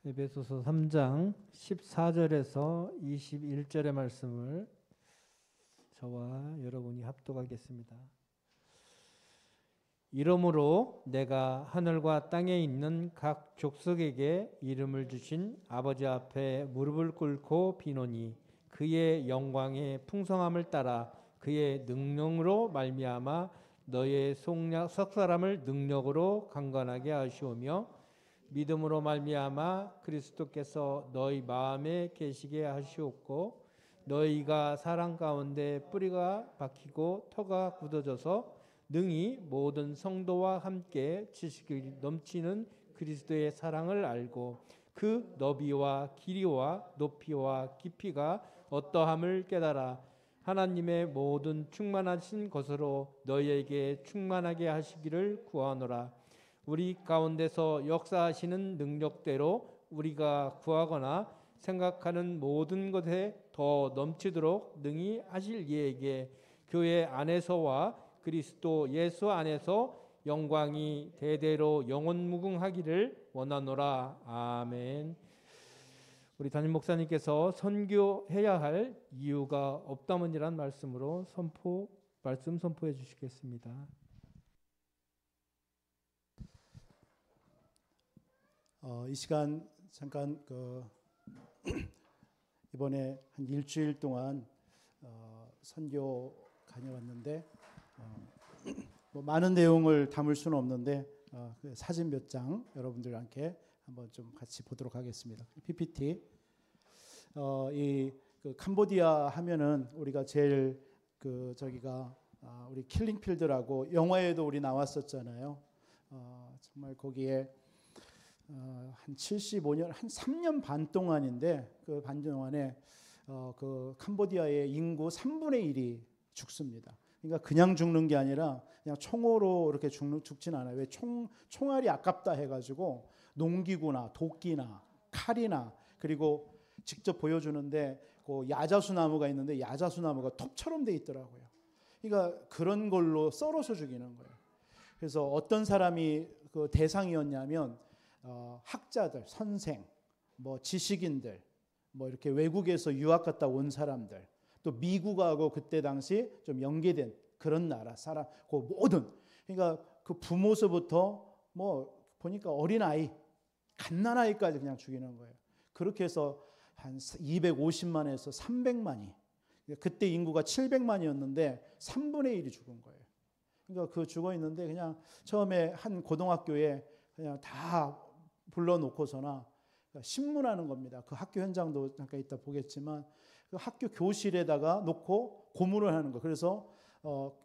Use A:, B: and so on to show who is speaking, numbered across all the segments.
A: 에베소서 3장 14절에서 21절의 말씀을 저와 여러분이 합독하겠습니다. 이러므로 내가 하늘과 땅에 있는 각 족속에게 이름을 주신 아버지 앞에 무릎을 꿇고 비노니 그의 영광의 풍성함을 따라 그의 능력으로 말미암아 너의 속사람을 능력으로 강건하게 하시오며 믿음으로 말미암아 그리스도께서 너희 마음에 계시게 하시옵고 너희가 사랑 가운데 뿌리가 박히고 터가 굳어져서 능히 모든 성도와 함께 지식이 넘치는 그리스도의 사랑을 알고 그 너비와 길이와 높이와 깊이가 어떠함을 깨달아 하나님의 모든 충만하신 것으로 너희에게 충만하게 하시기를 구하노라. 우리 가운데서 역사하시는 능력대로 우리가 구하거나 생각하는 모든 것에 더 넘치도록 능히 하실 이에게 교회 안에서와 그리스도 예수 안에서 영광이 대대로 영원무궁하기를 원하노라. 아멘. 우리 담임 목사님께서 선교해야 할 이유가 없다면이란 말씀으로 말씀 선포해 주시겠습니다.
B: 이 시간 잠깐 이번에 한 일주일 동안 선교 다녀왔는데 뭐 많은 내용을 담을 수는 없는데 사진 몇 장 여러분들과 함께 한번 좀 같이 보도록 하겠습니다. PPT. 캄보디아 하면은 우리가 제일 저기가 우리 킬링필드라고 영화에도 우리 나왔었잖아요. 정말 거기에 한 75년, 한 3년 반 동안인데 그 반 동안에 그 캄보디아의 인구 3분의 1이 죽습니다. 그러니까 그냥 죽는 게 아니라 그냥 총으로 이렇게 죽진 않아요. 왜 총알이 아깝다 해가지고 농기구나 도끼나 칼이나 그리고 직접 보여주는데 그 야자수 나무가 있는데 야자수 나무가 톱처럼 돼 있더라고요. 그러니까 그런 걸로 썰어서 죽이는 거예요. 그래서 어떤 사람이 그 대상이었냐면 학자들, 선생, 뭐 지식인들, 뭐 이렇게 외국에서 유학 갔다 온 사람들, 또 미국하고 그때 당시 좀 연계된 그런 나라 사람, 그 모든 그러니까 그 부모서부터 뭐 보니까 어린 아이, 갓난아이까지 그냥 죽이는 거예요. 그렇게 해서 한 250만에서 300만이 그때 인구가 700만이었는데 3분의 1이 죽은 거예요. 그러니까 그 죽어 있는데 그냥 처음에 한 고등학교에 그냥 다 불러놓고서나 신문하는 겁니다. 그 학교 현장도 잠깐 이따 보겠지만 그 학교 교실에다가 놓고 고문을 하는 거. 그래서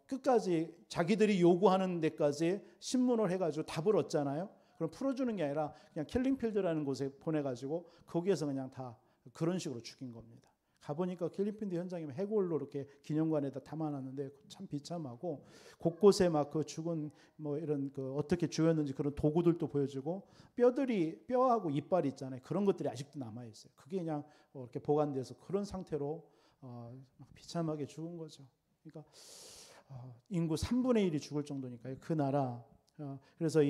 B: 끝까지 자기들이 요구하는 데까지 신문을 해가지고 답을 얻잖아요. 그럼 풀어주는 게 아니라 그냥 킬링필드라는 곳에 보내가지고 거기에서 그냥 다 그런 식으로 죽인 겁니다. 가보니까 킬링필드 현장에 해골로 이렇게 기념관에다 담아놨는데 참 비참하고 곳곳에 막 그 죽은 뭐 이런 그 어떻게 죽였는지 그런 도구들도 보여주고 뼈하고 이빨 있잖아요. 그런 것들이 아직도 남아 있어요. 그게 그냥 이렇게 보관돼서 그런 상태로 비참하게 죽은 거죠. 그러니까 인구 3분의 1이 죽을 정도니까요. 그 나라. 그래서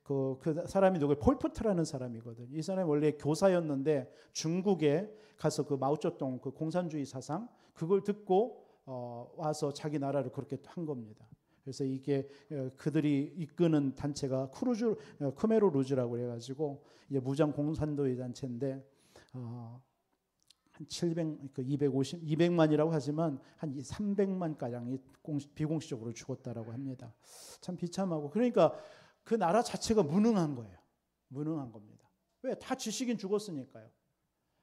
B: 그 사람이 누구예요? 폴포트라는 사람이거든. 이 사람이 원래 교사였는데 중국에 가서 그 마오쩌둥 그 공산주의 사상 그걸 듣고 와서 자기 나라를 그렇게 한 겁니다. 그래서 이게 그들이 이끄는 단체가 크메로 루즈라고 해가지고 이제 무장 공산주의 단체인데 한 200만이라고 하지만 한 300만 가량이 비공식적으로 죽었다라고 합니다. 참 비참하고 그러니까 그 나라 자체가 무능한 거예요. 무능한 겁니다. 왜? 다 지식인 죽었으니까요.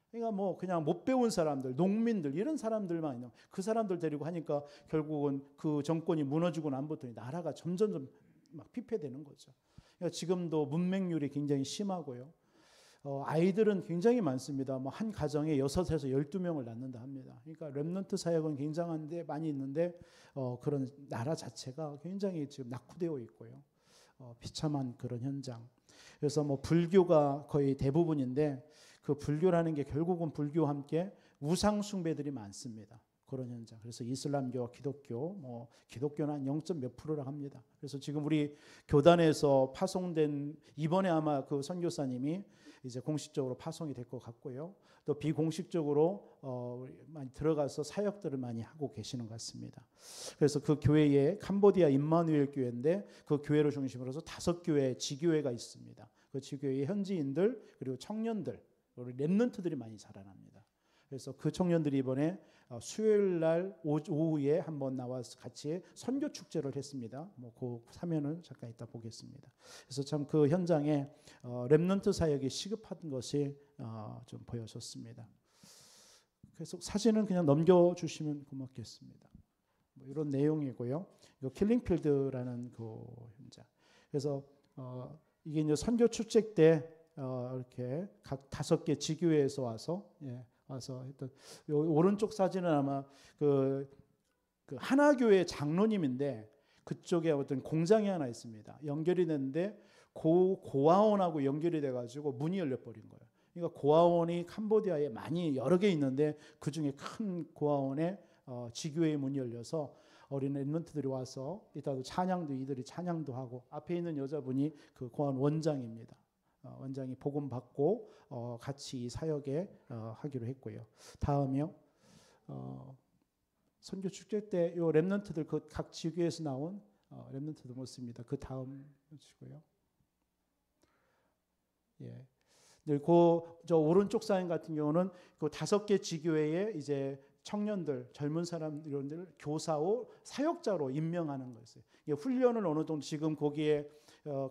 B: 그러니까 뭐 그냥 못 배운 사람들, 농민들 이런 사람들만 있는 그 사람들 데리고 하니까 결국은 그 정권이 무너지고 난부터 나라가 점점 막 피폐되는 거죠. 그러니까 지금도 문맹률이 굉장히 심하고요. 아이들은 굉장히 많습니다. 뭐 한 가정에 6에서 12명을 낳는다 합니다. 그러니까 렘넌트 사역은 굉장한데 많이 있는데 그런 나라 자체가 굉장히 지금 낙후되어 있고요. 비참한 그런 현장. 그래서 뭐 불교가 거의 대부분인데 그 불교라는 게 결국은 불교와 함께 우상 숭배들이 많습니다. 그런 현장. 그래서 이슬람교와 기독교, 뭐 기독교는 한 0. 몇 프로라 합니다. 그래서 지금 우리 교단에서 파송된 이번에 아마 그 선교사님이 이제 공식적으로 파송이 될 것 같고요. 또 비공식적으로 많이 들어가서 사역들을 많이 하고 계시는 것 같습니다. 그래서 그 교회에 캄보디아 임마누엘 교회인데 그 교회를 중심으로 해서 5교회 지교회가 있습니다. 그 지교회의 현지인들 그리고 청년들, 우리 랩런트들이 많이 자라납니다. 그래서 그 청년들이 이번에 수요일 날 오후에 한번 나와서 같이 선교 축제를 했습니다. 뭐 그 사면을 잠깐 이따 보겠습니다. 그래서 참 그 현장에 렘넌트 사역이 시급한 것이 좀 보여졌습니다. 그래서 사진은 그냥 넘겨주시면 고맙겠습니다. 뭐 이런 내용이고요. 이거 킬링필드라는 그 현장. 그래서 이게 이제 선교 축제 때 이렇게 각 5개 지교회에서 와서 와서 했던 요 오른쪽 사진은 아마 그 하나교회 장로님인데 그쪽에 어떤 공장이 하나 있습니다. 연결이 됐는데 고아원하고 연결이 돼가지고 문이 열려버린 거예요. 그러니까 고아원이 캄보디아에 많이 여러 개 있는데 그 중에 큰 고아원에 지교회의 문이 열려서 어린 랩런트들이 와서 이따도 찬양도 이들이 찬양도 하고 앞에 있는 여자분이 그 고아원 원장입니다. 원장이 복음 받고 같이 이 사역에 하기로 했고요. 다음이요. 선교 축제 때 요 렘넌트들 그 각 지교에서 나온 렘넌트들 모습입니다. 그 다음 보시고요. 예. 저 오른쪽 사진 같은 경우는 그 5개 지교회에 이제 청년들, 젊은 사람 이런들 교사로 사역자로 임명하는 거였어요. 훈련을 어느 정도 지금 거기에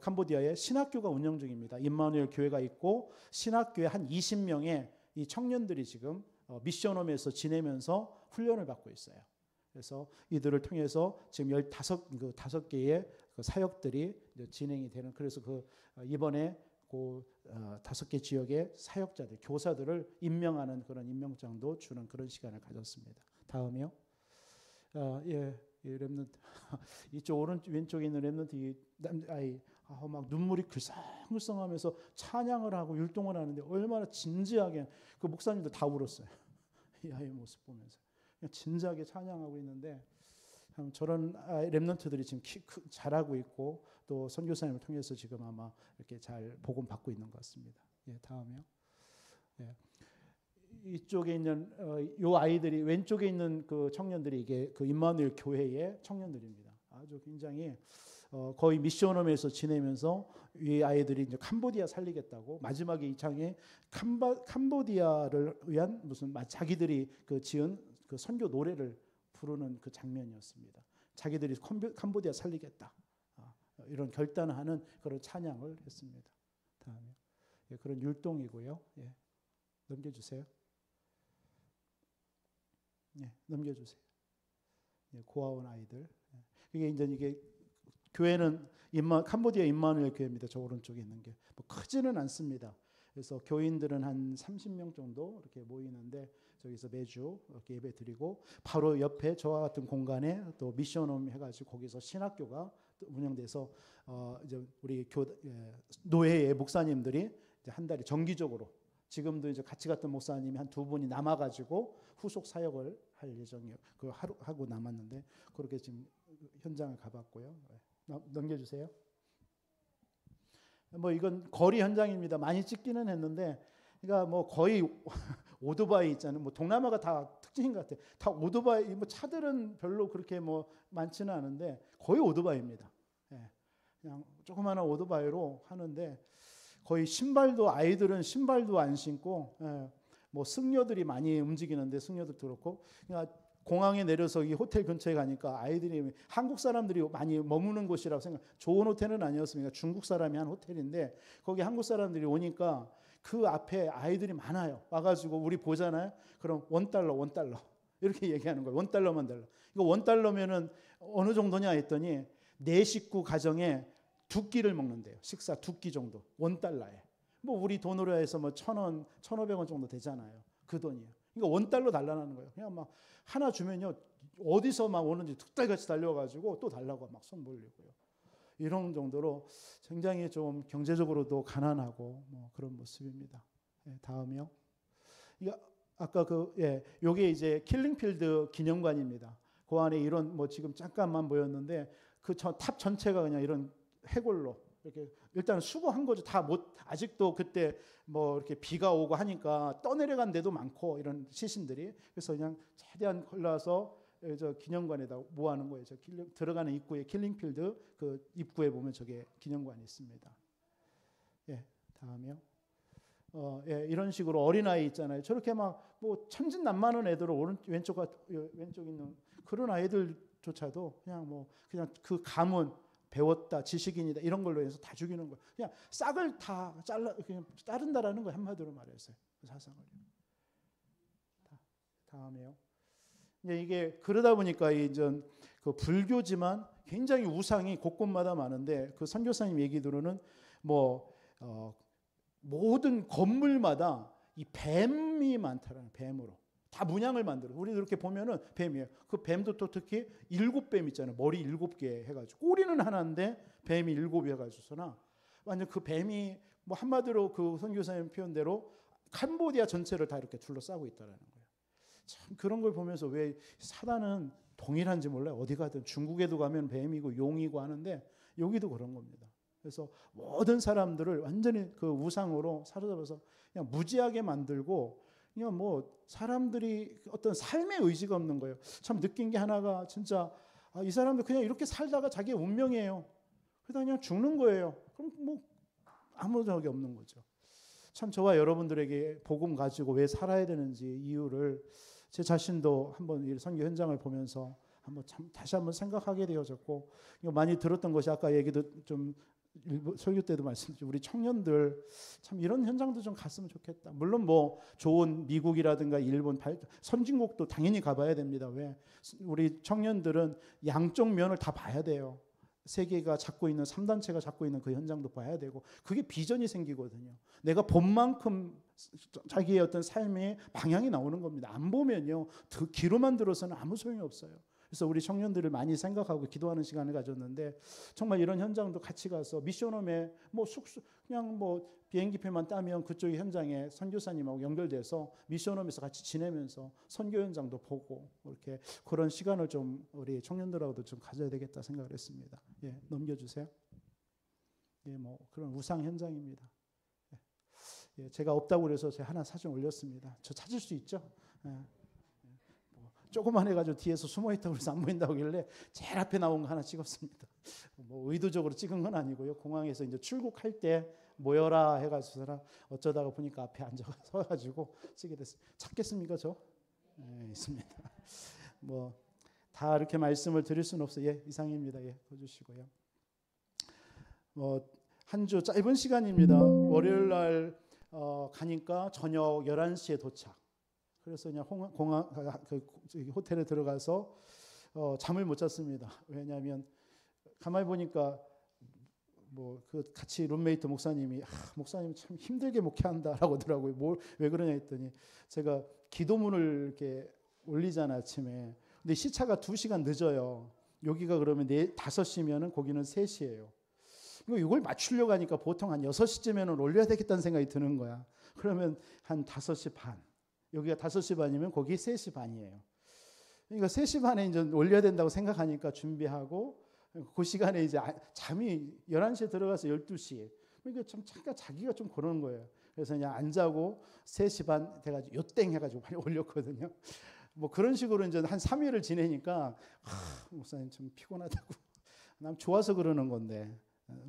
B: 캄보디아에 신학교가 운영 중입니다. 임마누엘 교회가 있고 신학교에 한 20명의 이 청년들이 지금 미션홈에서 지내면서 훈련을 받고 있어요. 그래서 이들을 통해서 지금 15개의 그 사역들이 진행이 되는 그래서 그 이번에 그 5개 지역의 사역자들, 교사들을 임명하는 그런 임명장도 주는 그런 시간을 가졌습니다. 다음이요. 예, 이 랩런트 이쪽 왼쪽에 있는 랩런트 아이 막 눈물이 글썽글썽하면서 찬양을 하고 율동을 하는데 얼마나 진지하게 그 목사님도 다 울었어요. 이 아이의 모습 보면서 그냥 진지하게 찬양하고 있는데 저런 랩런트들이 지금 잘하고 있고 또 선교사님을 통해서 지금 아마 이렇게 잘 복음 받고 있는 것 같습니다. 예, 다음이요. 예. 이쪽에 있는 요 아이들이 왼쪽에 있는 그 청년들이 이게 그 임마누엘 교회의 청년들입니다. 아주 굉장히 거의 미션홈에서 지내면서 이 아이들이 이제 캄보디아 살리겠다고 마지막에 이 장에 캄보디아를 위한 무슨 자기들이 그 지은 그 선교 노래를 부르는 그 장면이었습니다. 자기들이 캄보디아 살리겠다 이런 결단하는 그런 찬양을 했습니다. 다음에 예, 그런 율동이고요. 예, 넘겨주세요. 예, 넘겨주세요. 예, 고아원 아이들. 이게 이게 교회는 캄보디아 임마누엘 교회입니다. 저 오른쪽에 있는 게 뭐 크지는 않습니다. 그래서 교인들은 한 30명 정도 이렇게 모이는데 저기서 매주 이렇게 예배 드리고 바로 옆에 저와 같은 공간에 또 미션홈 해가지고 거기서 신학교가 운영돼서 이제 우리 노회의 목사님들이 이제 한 달에 정기적으로 지금도 이제 같이 갔던 목사님이 한 2분이 남아가지고 후속 사역을 할 예정이에요. 그 하고 남았는데 그렇게 지금 현장을 가봤고요. 넘겨주세요. 뭐 이건 거리 현장입니다. 많이 찍기는 했는데, 그러니까 뭐 거의 오토바이 있잖아요. 뭐 동남아가 다 특징인 것 같아요. 다 오토바이, 뭐 차들은 별로 그렇게 뭐 많지는 않은데 거의 오토바이입니다. 예. 그냥 조그마한 오토바이로 하는데 거의 아이들은 신발도 안 신고, 예. 뭐 승려들이 많이 움직이는데 승려들도 그렇고, 그러니까 공항에 내려서 이 호텔 근처에 가니까 아이들이 한국 사람들이 많이 머무는 곳이라고 좋은 호텔은 아니었습니다. 중국 사람이 한 호텔인데 거기 한국 사람들이 오니까 그 앞에 아이들이 많아요. 와가지고 우리 보잖아요. 그럼 $1 이렇게 얘기하는 거예요. $1만 달라. 이거 $1면은 어느 정도냐 했더니 4식구 가정에 2끼를 먹는데요. 식사 2끼 정도. $1에. 뭐 우리 돈으로 해서 뭐 1,000원, 1,500원 정도 되잖아요. 그 돈이에요. 그러니까 $1 달라는 거예요. 그냥 막 하나 주면요 어디서 막 오는지 툭달같이 달려가지고 또 달라고 막 손 벌리고요. 이런 정도로 굉장히 좀 경제적으로도 가난하고 뭐 그런 모습입니다. 네, 다음이요. 이거 아까 요게 이제 킬링필드 기념관입니다. 그 안에 이런 뭐 지금 잠깐만 보였는데 그 탑 전체가 그냥 이런 해골로 이렇게 일단 수거한 거죠. 다 못 아직도 그때 뭐 이렇게 비가 오고 하니까 떠내려간 데도 많고 이런 시신들이. 그래서 그냥 최대한 골라서 저 기념관에다 모아놓은 거예요. 저 들어가는 입구에 킬링필드 그 입구에 보면 저게 기념관이 있습니다. 예, 다음이요. 이런 식으로 어린아이 있잖아요. 저렇게 막 뭐 천진난만한 애들을 왼쪽 있는 그런 아이들조차도 그냥 그 가문 배웠다, 지식인이다 이런 걸로 해서 다 죽이는 거예요. 그냥 싹을 다 그냥 자른다라는 거예요. 한마디로 말해서 그 사상을. 다음에요. 이게 그러다 보니까 이제 그 불교지만 굉장히 우상이 곳곳마다 많은데 그 선교사님 얘기들로는 모든 건물마다 이 뱀이 많다라는 뱀으로 다 문양을 만들어. 우리 이렇게 보면은 뱀이에요. 그 뱀도 또 특히 7뱀 있잖아요. 머리 7개 해가지고 꼬리는 하나인데 뱀이 7이 해가지고서나 완전 그 뱀이 뭐 한마디로 그 선교사님 표현대로 캄보디아 전체를 다 이렇게 둘러싸고 있다라는 거예요. 참 그런 걸 보면서 왜 사단은 동일한지 몰라요. 어디 가든 중국에도 가면 뱀이고 용이고 하는데 여기도 그런 겁니다. 그래서 모든 사람들을 완전히 그 우상으로 사로잡아서 그냥 무지하게 만들고 그냥 뭐 사람들이 어떤 삶의 의지가 없는 거예요. 참 느낀 게 하나가 진짜 이 사람들 그냥 이렇게 살다가 자기의 운명이에요. 그러다 그냥 죽는 거예요. 그럼 뭐 아무 적이 없는 거죠. 참 저와 여러분들에게 복음 가지고 왜 살아야 되는지 이유를 제 자신도 한번 이 선교 현장을 보면서 다시 한번 생각하게 되어졌고 많이 들었던 것이 아까 얘기도 좀 설교 때도 말씀드렸죠. 우리 청년들 참 이런 현장도 좀 갔으면 좋겠다. 물론 뭐 좋은 미국이라든가 일본 선진국도 당연히 가봐야 됩니다. 왜? 우리 청년들은 양쪽 면을 다 봐야 돼요. 세계가 잡고 있는 3단체가 잡고 있는 그 현장도 봐야 되고 그게 비전이 생기거든요. 내가 본 만큼 자기의 어떤 삶의 방향이 나오는 겁니다. 안 보면요. 귀로만 들어서는 아무 소용이 없어요. 그래서 우리 청년들을 많이 생각하고 기도하는 시간을 가졌는데 정말 이런 현장도 같이 가서 미션홈에 뭐 그냥 뭐 비행기표만 따면 그쪽 현장에 선교사님하고 연결돼서 미션홈에서 같이 지내면서 선교 현장도 보고 이렇게 그런 시간을 좀 우리 청년들하고도 좀 가져야 되겠다 생각을 했습니다. 예, 넘겨주세요. 예, 뭐 그런 우상 현장입니다. 예, 제가 없다고 그래서 제가 하나 사진 올렸습니다. 저 찾을 수 있죠? 예. 조그만 해가지고 뒤에서 숨어있다고 그래서 안 보인다고 하길래 제일 앞에 나온 거 하나 찍었습니다. 뭐 의도적으로 찍은 건 아니고요. 공항에서 이제 출국할 때 모여라 해가지고 어쩌다가 보니까 앞에 앉아서가지고 찍게 됐어요. 찾겠습니까 저? 네, 있습니다. 뭐 다 이렇게 말씀을 드릴 수는 없어요. 예, 이상입니다. 예, 꺼주시고요. 한 주 짧은 시간입니다. 월요일 날 가니까 저녁 11시에 도착. 그래서 그냥 공항 호텔에 들어가서 잠을 못 잤습니다. 왜냐하면 가만히 보니까 뭐 그 같이 룸메이트 목사님이 목사님 참 힘들게 목회한다라고 하더라고요. 왜 그러냐 했더니 제가 기도문을 이렇게 올리잖아요 아침에. 근데 시차가 2시간 늦어요. 여기가 그러면 5시면은 거기는 3시예요. 이걸 맞추려고 하니까 보통 한 6시쯤에는 올려야 되겠다는 생각이 드는 거야. 그러면 한 5시 반. 여기가 5시 반이면 거기 3시 반이에요. 그러니까 3시 반에 이제 올려야 된다고 생각하니까 준비하고 그 시간에 이제 잠이 11시에 들어가서 12시. 그러니까 좀 잠깐 자기가 좀 그러는 거예요. 그래서 그냥 안 자고 3시 반 돼가지고 요땡 해가지고 빨리 올렸거든요. 뭐 그런 식으로 이제 한 3일을 지내니까 목사님 좀 피곤하다고. 난 좋아서 그러는 건데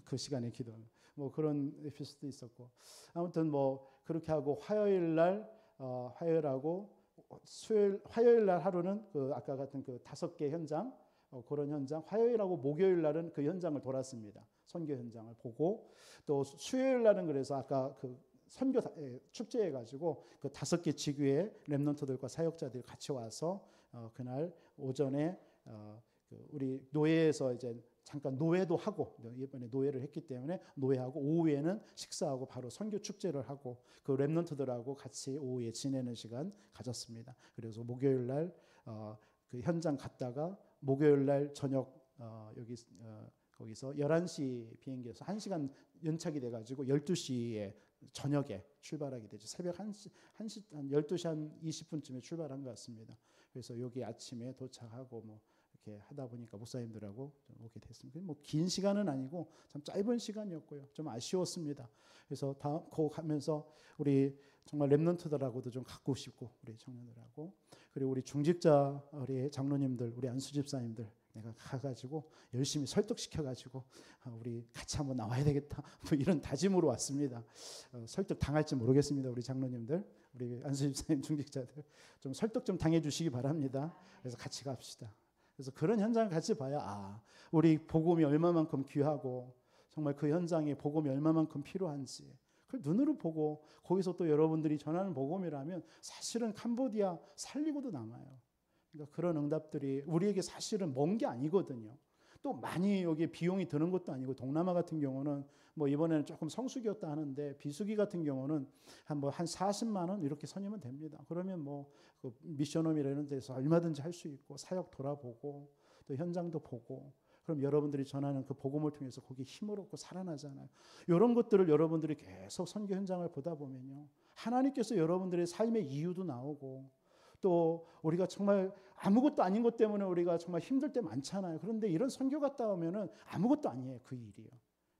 B: 그 시간에 기도는. 뭐 그런 에피소드 있었고 아무튼 뭐 그렇게 하고 화요일하고 화요일 날 하루는 그 아까 같은 그 5개 현장 그런 현장 화요일하고 목요일 날은 그 현장을 돌았습니다. 선교 현장을 보고 또 수요일 날은 그래서 아까 그 선교 축제 해가지고 그 5개 지교의 렘넌트들과 사역자들이 같이 와서 그날 오전에 우리 노예에서 이제 잠깐 노예도 하고 이번에 노예를 했기 때문에 노예하고 오후에는 식사하고 바로 선교 축제를 하고 그 렘넌트들하고 같이 오후에 지내는 시간 가졌습니다. 그래서 목요일 날 그 현장 갔다가 목요일 날 저녁 거기서 11시 비행기에서 1시간 연착이 돼가지고 12시에 저녁에 출발하게 되죠. 새벽 1시, 한 12시 한 20분쯤에 출발한 것 같습니다. 그래서 여기 아침에 도착하고 뭐 이렇게 하다 보니까 목사님들하고 좀 오게 됐습니다. 뭐 긴 시간은 아니고 참 짧은 시간이었고요. 좀 아쉬웠습니다. 그래서 다음 거 가면서 우리 정말 랩런트들하고도 좀 갖고 싶고 우리 청년들하고 그리고 우리 중직자 우리 장로님들 우리 안수 집사님들 내가 가가지고 열심히 설득시켜가지고 우리 같이 한번 나와야 되겠다 뭐 이런 다짐으로 왔습니다. 설득 당할지 모르겠습니다. 우리 장로님들 우리 안수 집사님 중직자들 좀 설득 좀 당해주시기 바랍니다. 그래서 같이 갑시다. 그래서 그런 현장을 같이 봐야 우리 복음이 얼마만큼 귀하고 정말 그 현장에 복음이 얼마만큼 필요한지 그걸 눈으로 보고 거기서 또 여러분들이 전하는 복음이라면 사실은 캄보디아 살리고도 남아요. 그러니까 그런 응답들이 우리에게 사실은 먼 게 아니거든요. 또 많이 여기 비용이 드는 것도 아니고 동남아 같은 경우는 뭐 이번에는 조금 성수기였다 하는데 비수기 같은 경우는 한 40만 원 이렇게 선이면 됩니다. 그러면 뭐 그 미션홈이라는 데서 얼마든지 할 수 있고 사역 돌아보고 또 현장도 보고 그럼 여러분들이 전하는 그 복음을 통해서 거기 힘을 얻고 살아나잖아요. 이런 것들을 여러분들이 계속 선교 현장을 보다 보면요. 하나님께서 여러분들의 삶의 이유도 나오고 또 우리가 정말 아무것도 아닌 것 때문에 우리가 정말 힘들 때 많잖아요. 그런데 이런 선교 갔다 오면은 아무것도 아니에요. 그 일이요.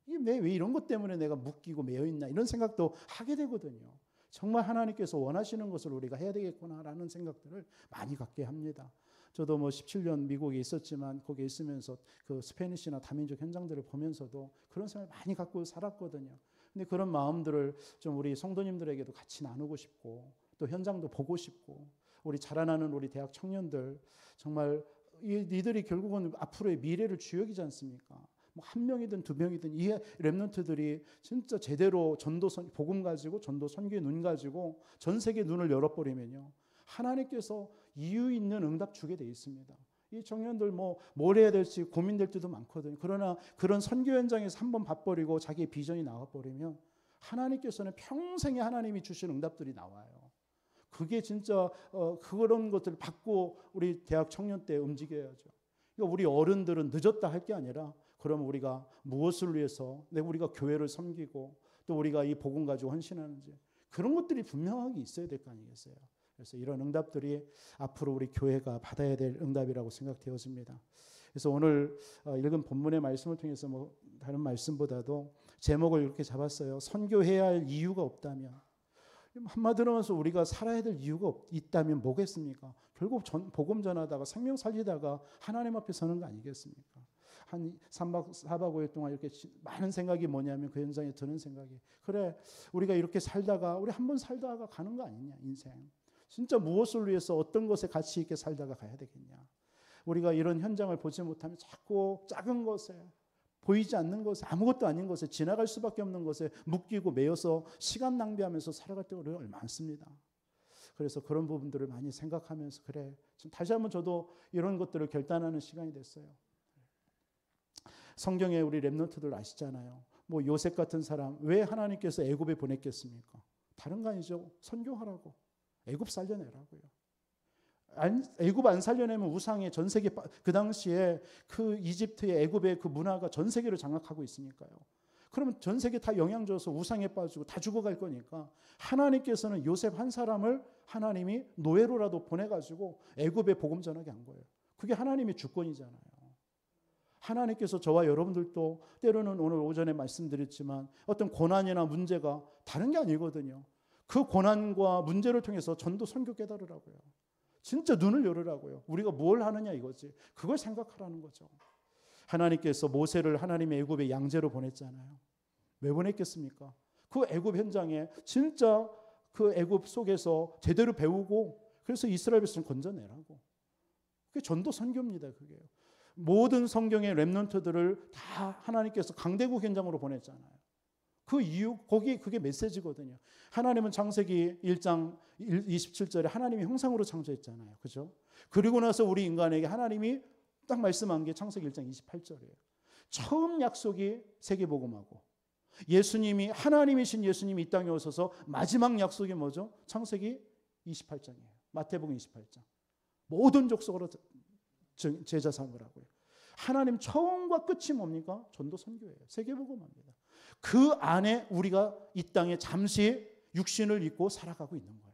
B: 이게 왜 이런 것 때문에 내가 묶이고 매여 있나 이런 생각도 하게 되거든요. 정말 하나님께서 원하시는 것을 우리가 해야 되겠구나라는 생각들을 많이 갖게 합니다. 저도 뭐 17년 미국에 있었지만 거기에 있으면서 그 스페니시나 다민족 현장들을 보면서도 그런 생각을 많이 갖고 살았거든요. 근데 그런 마음들을 좀 우리 성도님들에게도 같이 나누고 싶고 또 현장도 보고 싶고 우리 자라나는 우리 대학 청년들 정말 이들이 결국은 앞으로의 미래를 주역이지 않습니까? 뭐 한 명이든 두 명이든 이 랩런트들이 진짜 제대로 전도 복음 가지고 전도 선교의 눈 가지고 전 세계 눈을 열어버리면요 하나님께서 이유 있는 응답 주게 돼 있습니다. 이 청년들 뭘 해야 될지 고민될 때도 많거든요. 그러나 그런 선교 현장에서 한번 봐버리고 자기의 비전이 나와버리면 하나님께서는 평생에 하나님이 주신 응답들이 나와요. 그게 진짜 그런 것들을 받고 우리 대학 청년 때 움직여야죠. 그러니까 우리 어른들은 늦었다 할 게 아니라 그럼 우리가 무엇을 위해서 우리가 교회를 섬기고 또 우리가 이 복음 가지고 헌신하는지 그런 것들이 분명하게 있어야 될 거 아니겠어요. 그래서 이런 응답들이 앞으로 우리 교회가 받아야 될 응답이라고 생각되어집니다. 그래서 오늘 읽은 본문의 말씀을 통해서 다른 말씀보다도 제목을 이렇게 잡았어요. 선교해야 할 이유가 없다면 한마디로 해서 우리가 살아야 될 이유가 있다면 뭐겠습니까? 결국 복음 전하다가 생명 살리다가 하나님 앞에 서는 거 아니겠습니까? 한 3박 4박 5일 동안 이렇게 많은 생각이 뭐냐면 그 현장에 드는 생각이 그래 우리가 이렇게 살다가 우리 한번 살다가 가는 거 아니냐 인생 진짜 무엇을 위해서 어떤 것에 가치 있게 살다가 가야 되겠냐 우리가 이런 현장을 보지 못하면 자꾸 작은 것에 보이지 않는 것에 아무것도 아닌 것에 지나갈 수밖에 없는 것에 묶이고 매여서 시간 낭비하면서 살아갈 때가 우리가 얼마나 많습니다. 그래서 그런 부분들을 많이 생각하면서 그래 지금 다시 한번 저도 이런 것들을 결단하는 시간이 됐어요. 성경에 우리 랩런트들 아시잖아요. 요셉 같은 사람 왜 하나님께서 애굽에 보냈겠습니까? 다른 거 아니죠. 선교하라고. 애굽 살려내라고요. 애굽 안 살려내면 우상의 전 세계 그 당시에 그 이집트의 애굽의 그 문화가 전 세계를 장악하고 있으니까요. 그러면 전 세계 다 영향 줘서 우상에 빠지고 다 죽어갈 거니까 하나님께서는 요셉 한 사람을 하나님이 노예로라도 보내가지고 애굽에 복음 전하게 한 거예요. 그게 하나님의 주권이잖아요. 하나님께서 저와 여러분들도 때로는 오늘 오전에 말씀드렸지만 어떤 고난이나 문제가 다른 게 아니거든요. 그 고난과 문제를 통해서 전도 선교 깨달으라고요. 진짜 눈을 열으라고요. 우리가 뭘 하느냐 이거지. 그걸 생각하라는 거죠. 하나님께서 모세를 하나님의 애굽의 양제로 보냈잖아요. 왜 보냈겠습니까? 그 애굽 현장에 진짜 그 애굽 속에서 제대로 배우고 그래서 이스라엘 백성을 건져내라고. 그게 전도 선교입니다. 그게요. 모든 성경의 렘넌트들을 다 하나님께서 강대국 현장으로 보냈잖아요. 그 이유 거기 그게 메시지거든요. 하나님은 창세기 1장 27절에 하나님이 형상으로 창조했잖아요. 그죠? 그리고 나서 우리 인간에게 하나님이 딱 말씀한 게 창세기 1장 28절이에요. 처음 약속이 세계복음하고 예수님이 하나님이신 예수님이 이 땅에 오셔서 마지막 약속이 뭐죠? 창세기 28장이에요. 마태복음 28장. 모든 족속으로 제자 삼으라고요. 하나님 처음과 끝이 뭡니까? 전도 선교예요. 세계복음합니다. 그 안에 우리가 이 땅에 잠시 육신을 입고 살아가고 있는 거예요.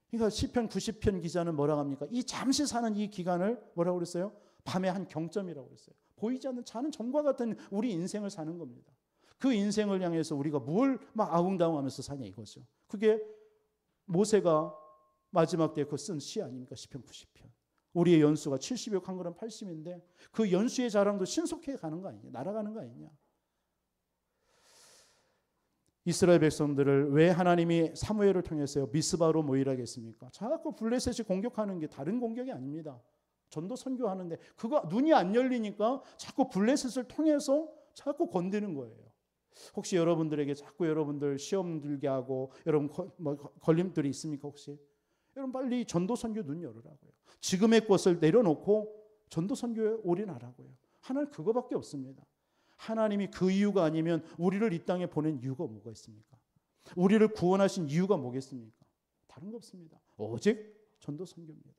B: 그러니까 시편 90편 기자는 뭐라고 합니까? 이 잠시 사는 이 기간을 뭐라고 그랬어요? 밤의 한 경점이라고 그랬어요. 보이지 않는 자는 점과 같은 우리 인생을 사는 겁니다. 그 인생을 향해서 우리가 뭘 막 아웅다웅하면서 사냐 이거죠. 그게 모세가 마지막 때 그 쓴 시 아닙니까? 시편 90편. 우리의 연수가 70여 강그람 80인데 그 연수의 자랑도 신속해 가는 거 아니냐? 날아가는 거 아니냐? 이스라엘 백성들을 왜 하나님이 사무엘을 통해서요 미스바로 모이라게 했습니까? 자꾸 블레셋이 공격하는 게 다른 공격이 아닙니다. 전도 선교하는데 그거 눈이 안 열리니까 자꾸 블레셋을 통해서 자꾸 건드는 거예요. 혹시 여러분들에게 자꾸 여러분들 시험 들게 하고 여러분 걸림돌이 있습니까 혹시? 여러분 빨리 전도 선교 눈 열으라고요. 지금의 것을 내려놓고 전도 선교에 올인하라고요. 하나는 그거밖에 없습니다. 하나님이 그 이유가 아니면 우리를 이 땅에 보낸 이유가 뭐가 있습니까? 우리를 구원하신 이유가 뭐겠습니까? 다른 거 없습니다. 오직 전도 선교입니다.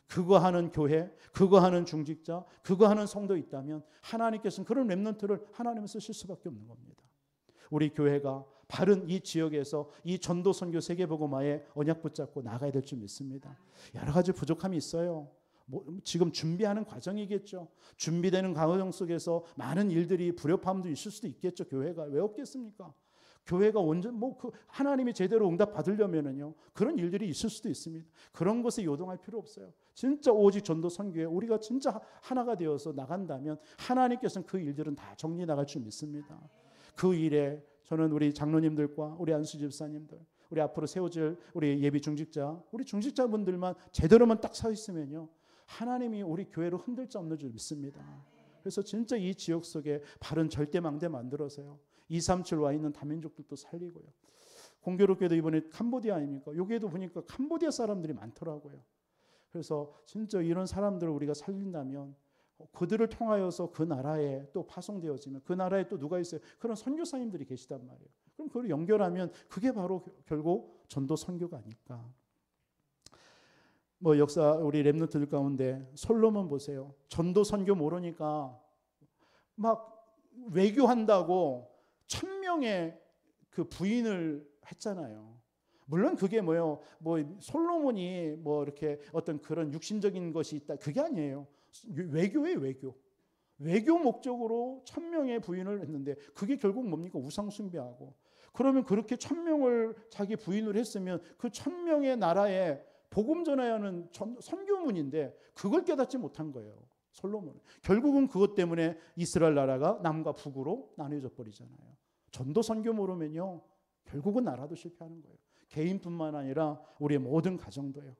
B: 그거 하는 교회, 그거 하는 중직자, 그거 하는 성도 있다면 하나님께서는 그런 렘넌트를 하나님은 쓰실 수밖에 없는 겁니다. 우리 교회가 바른 이 지역에서 이 전도 선교 세계복음화에 언약 붙잡고 나가야 될 줄 믿습니다. 여러 가지 부족함이 있어요. 지금 준비하는 과정이겠죠. 준비되는 과정 속에서 많은 일들이 불협화음도 있을 수도 있겠죠. 교회가 왜 없겠습니까? 교회가 완전 하나님이 제대로 응답 받으려면은요 그런 일들이 있을 수도 있습니다. 그런 것에 요동할 필요 없어요. 진짜 오직 전도 선교에 우리가 진짜 하나가 되어서 나간다면 하나님께서는 그 일들은 다 정리 나갈 줄 믿습니다. 그 일에 저는 우리 장로님들과 우리 안수 집사님들, 우리 앞으로 세워질 우리 예비 중직자, 우리 중직자분들만 제대로만 딱 서 있으면요 하나님이 우리 교회를 흔들 수 없는 줄 믿습니다. 그래서 진짜 이 지역 속에 바른 절대망대 만들어서요 237 와 있는 다민족들도 살리고요. 공교롭게도 이번에 캄보디아 아닙니까? 여기에도 보니까 캄보디아 사람들이 많더라고요. 그래서 진짜 이런 사람들을 우리가 살린다면 그들을 통하여서 그 나라에 또 파송되어지면 그 나라에 또 누가 있어요? 그런 선교사님들이 계시단 말이에요. 그럼 그걸 연결하면 그게 바로 결국 전도 선교가 아닐까. 역사 우리 렘넌트들 가운데 솔로몬 보세요. 전도 선교 모르니까 막 외교한다고 1000명의 그 부인을 했잖아요. 물론 그게 솔로몬이 이렇게 어떤 그런 육신적인 것이 있다 그게 아니에요. 외교예요, 외교. 외교 목적으로 1000명의 부인을 했는데 그게 결국 뭡니까? 우상 숭배하고. 그러면 그렇게 1000명을 자기 부인을 했으면 그 1000명의 나라에 복음 전해야 하는 선교문인데 그걸 깨닫지 못한 거예요. 솔로몬은. 결국은 그것 때문에 이스라엘 나라가 남과 북으로 나뉘어져 버리잖아요. 전도 선교 모르면요. 결국은 나라도 실패하는 거예요. 개인뿐만 아니라 우리의 모든 가정도요.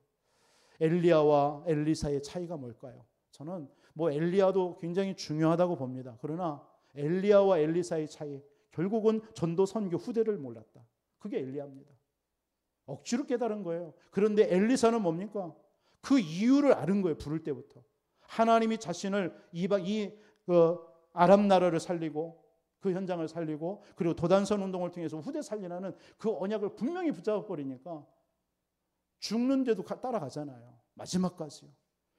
B: 엘리야와 엘리사의 차이가 뭘까요? 저는 엘리야도 굉장히 중요하다고 봅니다. 그러나 엘리야와 엘리사의 차이, 결국은 전도 선교 후대를 몰랐다. 그게 엘리야입니다. 억지로 깨달은 거예요. 그런데 엘리사는 뭡니까? 그 이유를 아는 거예요. 부를 때부터. 하나님이 자신을 아람 나라를 살리고 그 현장을 살리고 그리고 도단선 운동을 통해서 후대 살리라는 그 언약을 분명히 붙잡아 버리니까 죽는데도 따라가잖아요. 마지막까지요.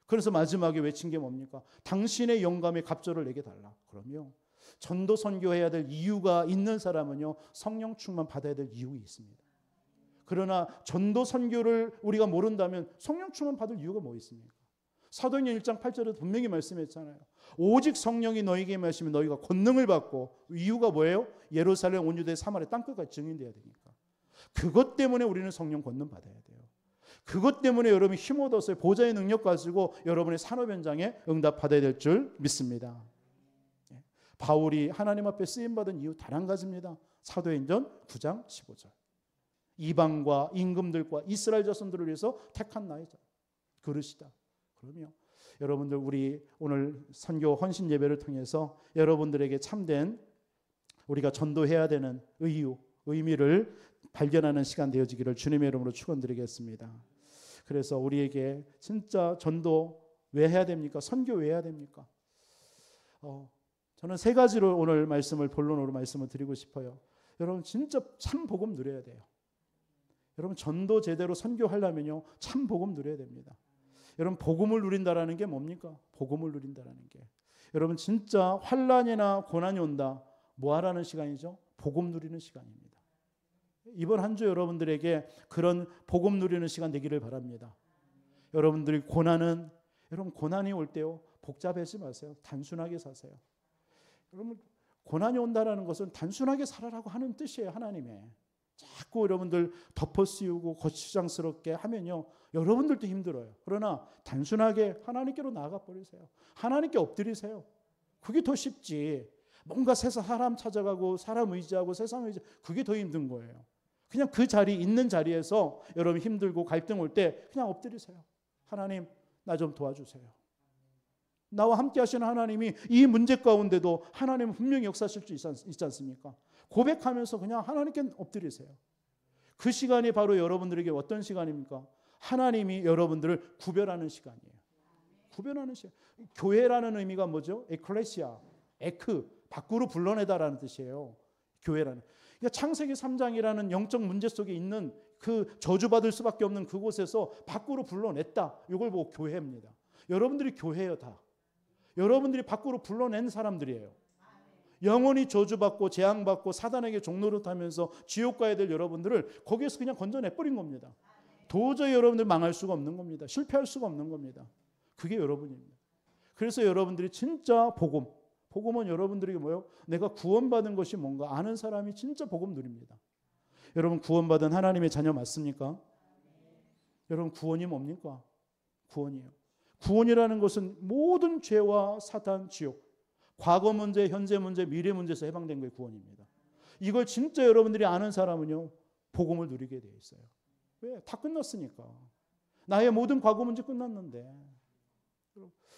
B: 그래서 마지막에 외친 게 뭡니까? 당신의 영감의 갑절을 내게 달라. 그러면 전도 선교해야 될 이유가 있는 사람은요. 성령 충만 받아야 될 이유가 있습니다. 그러나 전도 선교를 우리가 모른다면 성령 충만 받을 이유가 뭐 있습니까? 사도행전 1장 8절에 분명히 말씀했잖아요. 오직 성령이 너희에게 임하시면 너희가 권능을 받고 이유가 뭐예요? 예루살렘 온 유대 사마리아 땅끝까지 증인돼야 되니까. 그것 때문에 우리는 성령 권능 받아야 돼요. 그것 때문에 여러분이 힘 얻어서 보좌의 능력 가지고 여러분의 산업 현장에 응답받아야 될 줄 믿습니다. 바울이 하나님 앞에 쓰임받은 이유 단 한 가지입니다. 사도행전 9장 15절. 이방과 임금들과 이스라엘 자손들을 위해서 택한 나의 그릇이다. 그러면 여러분들 우리 오늘 선교 헌신 예배를 통해서 여러분들에게 참된 우리가 전도해야 되는 이유, 의미를 발견하는 시간 되어지기를 주님의 이름으로 축원드리겠습니다. 그래서 우리에게 진짜 전도 왜 해야 됩니까? 선교 왜 해야 됩니까? 저는 세 가지로 오늘 말씀을 본론으로 말씀을 드리고 싶어요. 여러분 진짜 참 복음 누려야 돼요. 여러분 전도 제대로 선교하려면요 참 복음 누려야 됩니다. 여러분 복음을 누린다라는 게 뭡니까? 복음을 누린다라는 게 여러분 진짜 환난이나 고난이 온다. 뭐 하라는 시간이죠? 복음 누리는 시간입니다. 이번 한 주 여러분들에게 그런 복음 누리는 시간 되기를 바랍니다. 여러분들이 여러분 고난이 올 때요, 복잡해지 마세요. 단순하게 사세요. 여러분 고난이 온다라는 것은 단순하게 살아라고 하는 뜻이에요. 하나님의. 자꾸 여러분들 덮어씌우고 거추장스럽게 하면요, 여러분들도 힘들어요. 그러나 단순하게 하나님께로 나아가 버리세요. 하나님께 엎드리세요. 그게 더 쉽지. 뭔가 사람 찾아가고 사람 의지하고 세상 의지, 그게 더 힘든 거예요. 그냥 그 자리 있는 자리에서 여러분 힘들고 갈등 올 때 그냥 엎드리세요. 하나님, 나 좀 도와주세요. 나와 함께 하시는 하나님이 이 문제 가운데도 하나님은 분명히 역사하실 수 있지 않습니까? 고백하면서 그냥 하나님께 엎드리세요. 그 시간이 바로 여러분들에게 어떤 시간입니까? 하나님이 여러분들을 구별하는 시간이에요. 구별하는 시간. 교회라는 의미가 뭐죠? 에클레시아, 에크, 밖으로 불러내다라는 뜻이에요. 교회라는. 그러니까 창세기 3장이라는 영적 문제 속에 있는 그 저주받을 수밖에 없는 그곳에서 밖으로 불러냈다. 이걸 보고 교회입니다. 여러분들이 교회예요, 다. 여러분들이 밖으로 불러낸 사람들이에요. 영원히 저주받고 재앙받고 사단에게 종노릇하면서 지옥 가야 될 여러분들을 거기에서 그냥 건져내버린 겁니다. 도저히 여러분들 망할 수가 없는 겁니다. 실패할 수가 없는 겁니다. 그게 여러분입니다. 그래서 여러분들이 진짜 복음은 여러분들에게 뭐예요? 내가 구원받은 것이 뭔가 아는 사람이 진짜 복음 누립니다. 여러분 구원받은 하나님의 자녀 맞습니까? 여러분 구원이 뭡니까? 구원이에요. 구원이라는 것은 모든 죄와 사단, 지옥, 과거 문제, 현재 문제, 미래 문제에서 해방된 거예요. 구원입니다. 이걸 진짜 여러분들이 아는 사람은요, 복음을 누리게 되어 있어요. 왜? 다 끝났으니까. 나의 모든 과거 문제 끝났는데.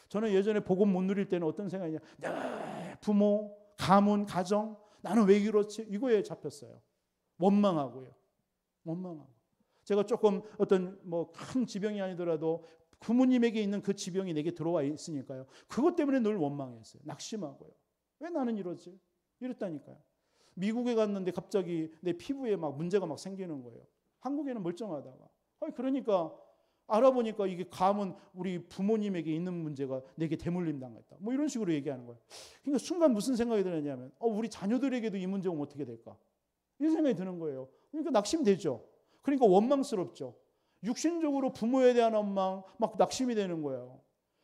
B: 저는 예전에 복음 못 누릴 때는 어떤 생각이냐, 부모, 가문, 가정, 나는 왜 이렇지? 이거에 잡혔어요. 원망하고요. 제가 조금 어떤 큰 지병이 아니더라도 부모님에게 있는 그 지병이 내게 들어와 있으니까요. 그것 때문에 늘 원망했어요. 낙심하고요. 왜 나는 이러지? 이랬다니까요. 미국에 갔는데 갑자기 내 피부에 문제가 생기는 거예요. 한국에는 멀쩡하다가. 그러니까 알아보니까 이게 가문 우리 부모님에게 있는 문제가 내게 대물림 당했다. 이런 식으로 얘기하는 거예요. 그러니까 순간 무슨 생각이 드느냐면 우리 자녀들에게도 이 문제 오면 어떻게 될까? 이런 생각이 드는 거예요. 그러니까 낙심되죠. 그러니까 원망스럽죠. 육신적으로 부모에 대한 원망, 낙심이 되는 거예요.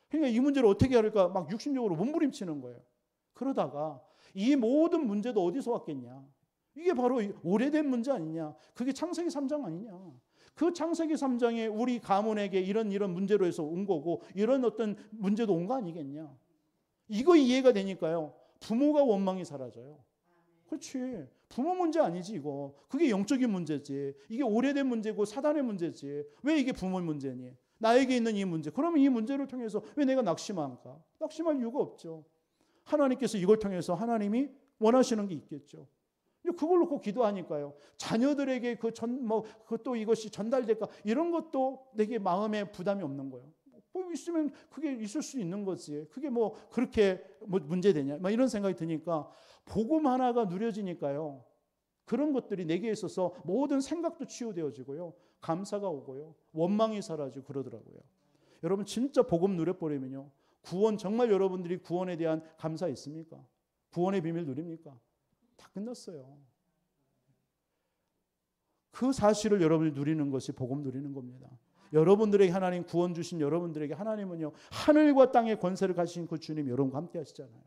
B: 그러니까 이 문제를 어떻게 할까? 육신적으로 몸부림치는 거예요. 그러다가 이 모든 문제도 어디서 왔겠냐? 이게 바로 오래된 문제 아니냐? 그게 창세기 3장 아니냐? 그 창세기 3장에 우리 가문에게 이런 문제로 해서 온 거고 이런 어떤 문제도 온 거 아니겠냐? 이거 이해가 되니까요. 부모가 원망이 사라져요. 그렇지. 부모 문제 아니지 이거. 그게 영적인 문제지. 이게 오래된 문제고 사단의 문제지. 왜 이게 부모 문제니? 나에게 있는 이 문제. 그러면 이 문제를 통해서 왜 내가 낙심할까? 낙심할 이유가 없죠. 하나님께서 이걸 통해서 하나님이 원하시는 게 있겠죠. 그걸 놓고 기도하니까요. 자녀들에게 또 이것이 전달될까? 이런 것도 내게 마음에 부담이 없는 거예요. 있으면 그게 있을 수 있는 거지. 그게 그렇게 문제되냐? 이런 생각이 드니까 복음 하나가 누려지니까요. 그런 것들이 내게 있어서 모든 생각도 치유되어지고요. 감사가 오고요. 원망이 사라지고 그러더라고요. 여러분 진짜 복음 누려버리면요. 구원 정말 여러분들이 구원에 대한 감사 있습니까? 구원의 비밀 누립니까? 다 끝났어요. 그 사실을 여러분이 누리는 것이 복음 누리는 겁니다. 여러분들에게 하나님 구원 주신 여러분들에게 하나님은요. 하늘과 땅의 권세를 가지신 그 주님 여러분과 함께 하시잖아요.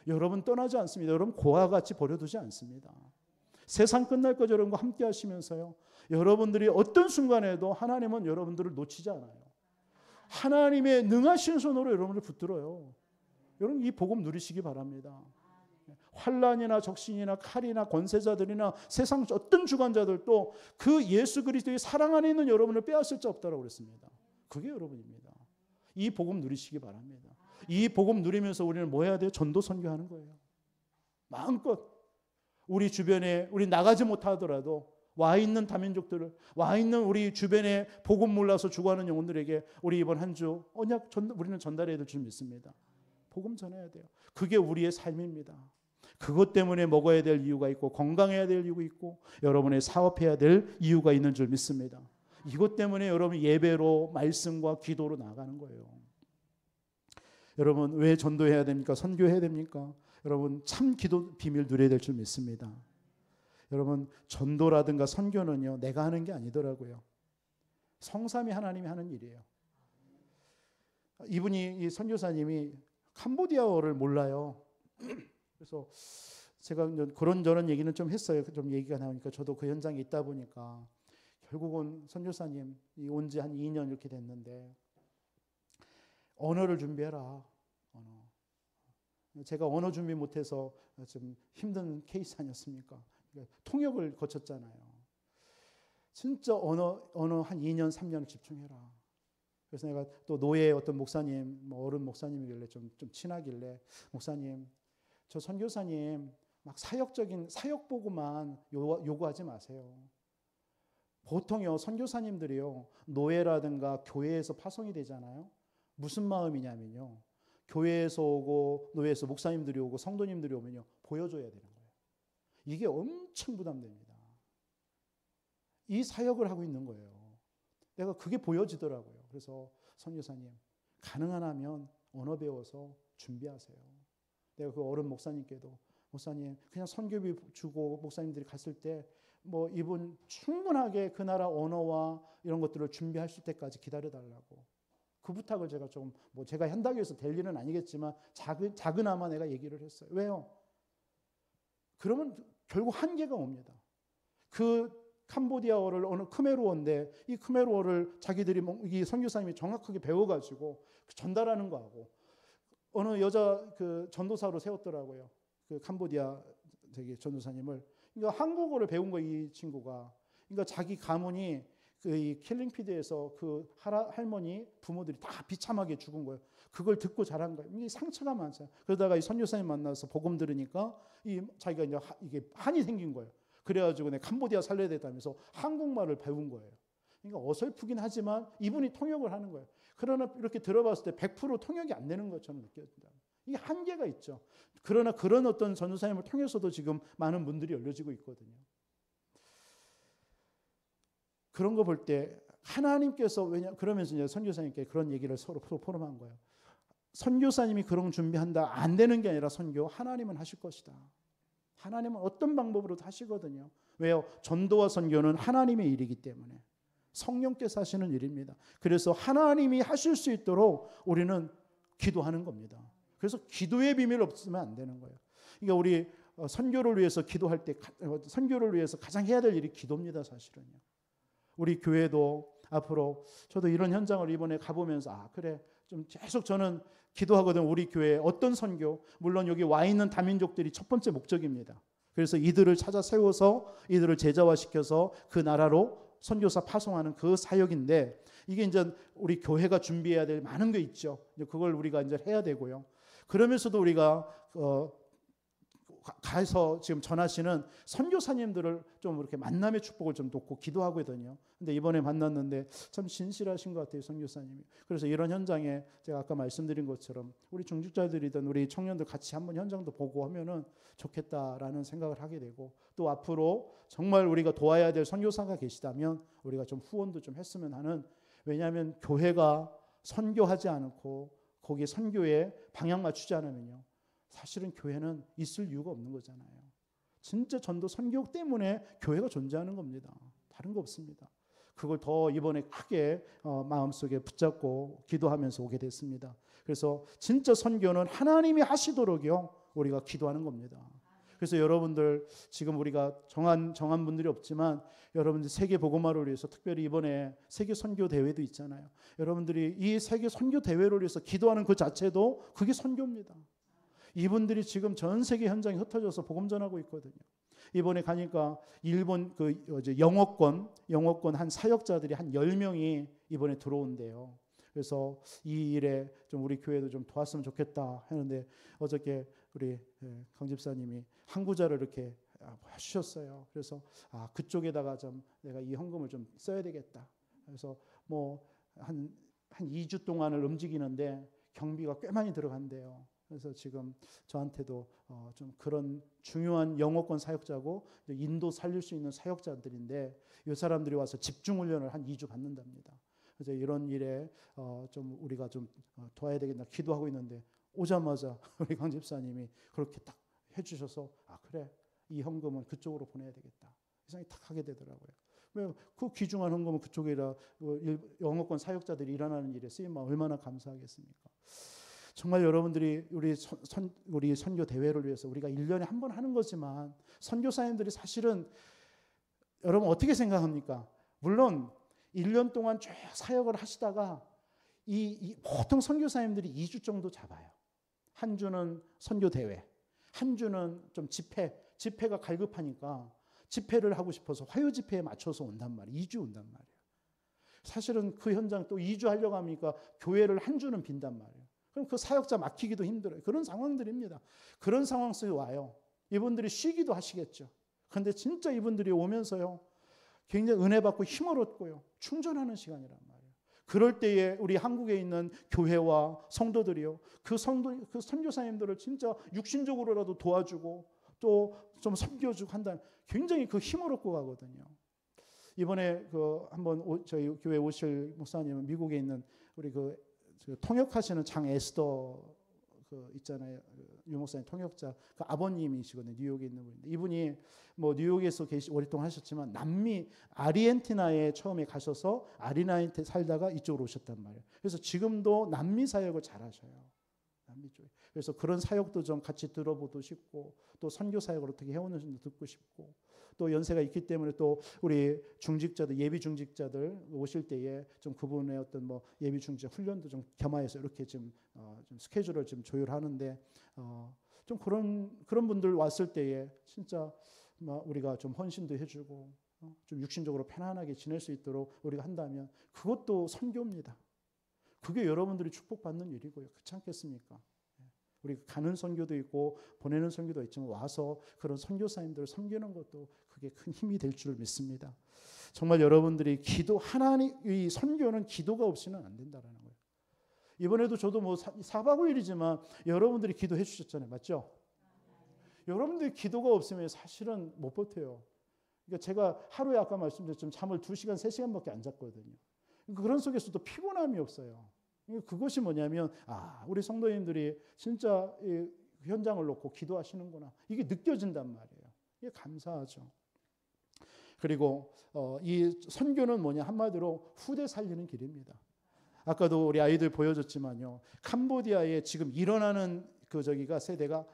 B: 여러분 떠나지 않습니다. 여러분 고아와 같이 버려두지 않습니다. 세상 끝날 거죠. 여러분과 함께 하시면서요. 여러분들이 어떤 순간에도 하나님은 여러분들을 놓치지 않아요. 하나님의 능하신 손으로 여러분을 붙들어요. 여러분 이 복음 누리시기 바랍니다. 환난이나 적신이나 칼이나 권세자들이나 세상 어떤 주관자들도 그 예수 그리스도의 사랑 안에 있는 여러분을 빼앗을 자 없다라고 그랬습니다. 그게 여러분입니다. 이 복음 누리시기 바랍니다. 이 복음 누리면서 우리는 뭐 해야 돼요? 전도 선교하는 거예요. 마음껏 우리 주변에 우리 나가지 못하더라도 와 있는 다민족들을 와 있는 우리 주변에 복음 몰라서 죽어가는 영혼들에게 우리 이번 한 주 언약 우리는 전달해야 될 줄 믿습니다. 복음 전해야 돼요. 그게 우리의 삶입니다. 그것 때문에 먹어야 될 이유가 있고 건강해야 될 이유가 있고 여러분의 사업해야 될 이유가 있는 줄 믿습니다. 이것 때문에 여러분 예배로 말씀과 기도로 나가는 거예요. 여러분 왜 전도해야 됩니까? 선교해야 됩니까? 여러분 참 기도 비밀 누려야 될 줄 믿습니다. 여러분 전도라든가 선교는요 내가 하는 게 아니더라고요. 성삼위 하나님이 하는 일이에요. 이분이 이 선교사님이 캄보디아어를 몰라요. 그래서 제가 그런저런 얘기는 좀 했어요. 좀 얘기가 나오니까 저도 그 현장에 있다 보니까 결국은 선교사님이 온 지 한 2년 이렇게 됐는데 언어를 준비해라. 제가 언어 준비 못해서 좀 힘든 케이스 아니었습니까? 통역을 거쳤잖아요. 진짜 언어 한 2년 3년을 집중해라. 그래서 내가 또 노예 어떤 목사님, 어른 목사님이길래 좀 친하길래 목사님, 저 선교사님 막 사역적인 사역 보고만 요구하지 마세요. 보통요 선교사님들이요 노예라든가 교회에서 파송이 되잖아요. 무슨 마음이냐면요. 교회에서 오고 노예에서 목사님들이 오고 성도님들이 오면요 보여줘야 되는 거예요. 이게 엄청 부담됩니다. 이 사역을 하고 있는 거예요. 내가 그게 보여지더라고요. 그래서 선교사님 가능한 하면 언어 배워서 준비하세요. 내가 그 어른 목사님께도 목사님 그냥 선교비 주고 목사님들이 갔을 때 뭐 이분 충분하게 그 나라 언어와 이런 것들을 준비할 때까지 기다려달라고 그 부탁을 제가 좀 뭐 제가 한다고 해서 될 일은 아니겠지만 작은아마 내가 얘기를 했어요. 왜요? 그러면 결국 한계가 옵니다. 그 캄보디아어를 어느 크메르어인데 이 크메르어를 자기들이 이 선교사님이 정확하게 배워가지고 전달하는 거하고 어느 여자 그 전도사로 세웠더라고요. 그 캄보디아 저기 전도사님을. 그러니까 한국어를 배운 거 이 친구가. 그러니까 자기 가문이 그 이 킬링피드에서 그 할머니 부모들이 다 비참하게 죽은 거예요. 그걸 듣고 자란 거예요. 이게 상처가 많잖아요. 그러다가 이 선교사님 만나서 복음 들으니까 이 자기가 이제 이게 한이 생긴 거예요. 그래가지고 내가 캄보디아 살려야 됐다면서 한국말을 배운 거예요. 그러니까 어설프긴 하지만 이분이 통역을 하는 거예요. 그러나 이렇게 들어봤을 때 100% 통역이 안 되는 것처럼 느껴진다. 이게 한계가 있죠. 그러나 그런 어떤 전도사님을 통해서도 지금 많은 문들이 열려지고 있거든요. 그런 거 볼 때 하나님께서 그러면서 이제 선교사님께 그런 얘기를 서로 포럼한 거예요. 선교사님이 그런 준비한다 안 되는 게 아니라 선교 하나님은 하실 것이다. 하나님은 어떤 방법으로도 하시거든요. 왜요? 전도와 선교는 하나님의 일이기 때문에 성령께서 하시는 일입니다. 그래서 하나님이 하실 수 있도록 우리는 기도하는 겁니다. 그래서 기도의 비밀 없으면 안 되는 거예요. 그러니까 우리 선교를 위해서 기도할 때 선교를 위해서 가장 해야 될 일이 기도입니다. 사실은요. 우리 교회도 앞으로 저도 이런 현장을 이번에 가보면서 그래 좀 계속 저는 기도하거든. 우리 교회 어떤 선교 물론 여기 와 있는 다민족들이 첫 번째 목적입니다. 그래서 이들을 찾아 세워서 이들을 제자화시켜서 그 나라로 선교사 파송하는 그 사역인데 이게 이제 우리 교회가 준비해야 될 많은 게 있죠. 그걸 우리가 이제 해야 되고요. 그러면서도 우리가 가서 지금 전하시는 선교사님들을 좀 이렇게 만남의 축복을 좀 놓고 기도하고 있거든요. 근데 이번에 만났는데 참 진실하신 것 같아요, 선교사님이. 그래서 이런 현장에 제가 아까 말씀드린 것처럼 우리 중직자들이든 우리 청년들 같이 한번 현장도 보고 하면은 좋겠다라는 생각을 하게 되고 또 앞으로 정말 우리가 도와야 될 선교사가 계시다면 우리가 좀 후원도 좀 했으면 하는 왜냐하면 교회가 선교하지 않고 거기에 선교에 방향 맞추지 않으면요. 사실은 교회는 있을 이유가 없는 거잖아요. 진짜 전도 선교 때문에 교회가 존재하는 겁니다. 다른 거 없습니다. 그걸 더 이번에 크게 마음속에 붙잡고 기도하면서 오게 됐습니다. 그래서 진짜 선교는 하나님이 하시도록요 우리가 기도하는 겁니다. 그래서 여러분들 지금 우리가 정한 분들이 없지만 여러분들 세계 복음화를 위해서 특별히 이번에 세계 선교 대회도 있잖아요. 여러분들이 이 세계 선교 대회를 위해서 기도하는 그 자체도 그게 선교입니다. 이분들이 지금 전 세계 현장에 흩어져서 복음 전하고 있거든요. 이번에 가니까 일본 그 영어권 한 사역자들이 한 10명이 이번에 들어온대요. 그래서 이 일에 좀 우리 교회도 좀 도왔으면 좋겠다 하는데 어저께 우리 강 집사님이 한 구자를 이렇게 해주셨어요. 그래서 그쪽에다가 좀 내가 이 헌금을 좀 써야 되겠다. 그래서 뭐 한 2주 동안을 움직이는데 경비가 꽤 많이 들어간대요. 그래서 지금 저한테도 좀 그런 중요한 영어권 사역자고 인도 살릴 수 있는 사역자들인데 이 사람들이 와서 집중 훈련을 한 2주 받는답니다. 그래서 이런 일에 좀 우리가 좀 도와야 되겠나 기도하고 있는데 오자마자 우리 강 집사님이 그렇게 딱 해주셔서 그래, 이 헌금은 그쪽으로 보내야 되겠다 생각이 딱 하게 되더라고요. 왜 그 귀중한 헌금은 그쪽이라 영어권 사역자들이 일어나는 일에 쓰이면 얼마나 감사하겠습니까? 정말 여러분들이 우리 선교 대회를 위해서 우리가 1년에 한 번 하는 거지만 선교사님들이 사실은 여러분 어떻게 생각합니까? 물론 1년 동안 쭉 사역을 하시다가 보통 선교사님들이 2주 정도 잡아요. 한 주는 선교 대회, 한 주는 좀 집회가 갈급하니까 집회를 하고 싶어서 화요 집회에 맞춰서 온단 말이에요. 2주 온단 말이에요. 사실은 그 현장 또 2주 하려고 하니까 교회를 한 주는 빈단 말이에요. 그럼 그 사역자 맡기기도 힘들어요. 그런 상황들입니다. 그런 상황 속에 와요. 이분들이 쉬기도 하시겠죠. 그런데 진짜 이분들이 오면서요, 굉장히 은혜 받고 힘을 얻고요, 충전하는 시간이란 말이에요. 그럴 때에 우리 한국에 있는 교회와 성도들이요, 그 선교사님들을 진짜 육신적으로라도 도와주고 또 좀 섬겨주고 한다면 굉장히 그 힘을 얻고 가거든요. 이번에 한번 저희 교회 오실 목사님은 미국에 있는 우리 통역하시는 장 에스더 있잖아요. 유 목사님 통역자 그 아버님이시거든요. 뉴욕에 있는 분인데 이분이 뭐 뉴욕에서 오랫동안 하셨지만 남미 아르헨티나에 처음에 가셔서 아르헨티나에 살다가 이쪽으로 오셨단 말이에요. 그래서 지금도 남미 사역을 잘하셔요. 남미 쪽에. 그래서 그런 사역도 좀 같이 들어보고 싶고 또 선교 사역을 어떻게 해오는지도 듣고 싶고 또 연세가 있기 때문에 또 우리 중직자들 예비 중직자들 오실 때에 좀 그분의 어떤 뭐 예비 중직자 훈련도 좀 겸하여서 이렇게 좀 스케줄을 좀 조율하는데 좀 그런 분들 왔을 때에 진짜 우리가 좀 헌신도 해주고 좀 육신적으로 편안하게 지낼 수 있도록 우리가 한다면 그것도 선교입니다. 그게 여러분들이 축복받는 일이고요. 그렇지 않겠습니까? 우리 가는 선교도 있고 보내는 선교도 있지만 와서 그런 선교사님들을 섬기는 것도 그게 큰 힘이 될 줄 믿습니다. 정말 여러분들이 이 선교는 기도가 없이는 안 된다라는 거예요. 이번에도 저도 뭐 4박 5일이지만 여러분들이 기도해 주셨잖아요. 맞죠? 여러분들이 기도가 없으면 사실은 못 버텨요. 그러니까 제가 하루에 아까 말씀드렸지만 잠을 2시간, 3시간밖에 안 잤거든요. 그런 속에서도 피곤함이 없어요. 그것이 뭐냐면 우리 성도님들이 진짜 현장을 놓고 기도하시는구나. 이게 느껴진단 말이에요. 이게 감사하죠. 그리고 이 선교는 뭐냐 한마디로 후대 살리는 길입니다. 아까도 우리 아이들 보여줬지만요. 캄보디아에 지금 일어나는 세대가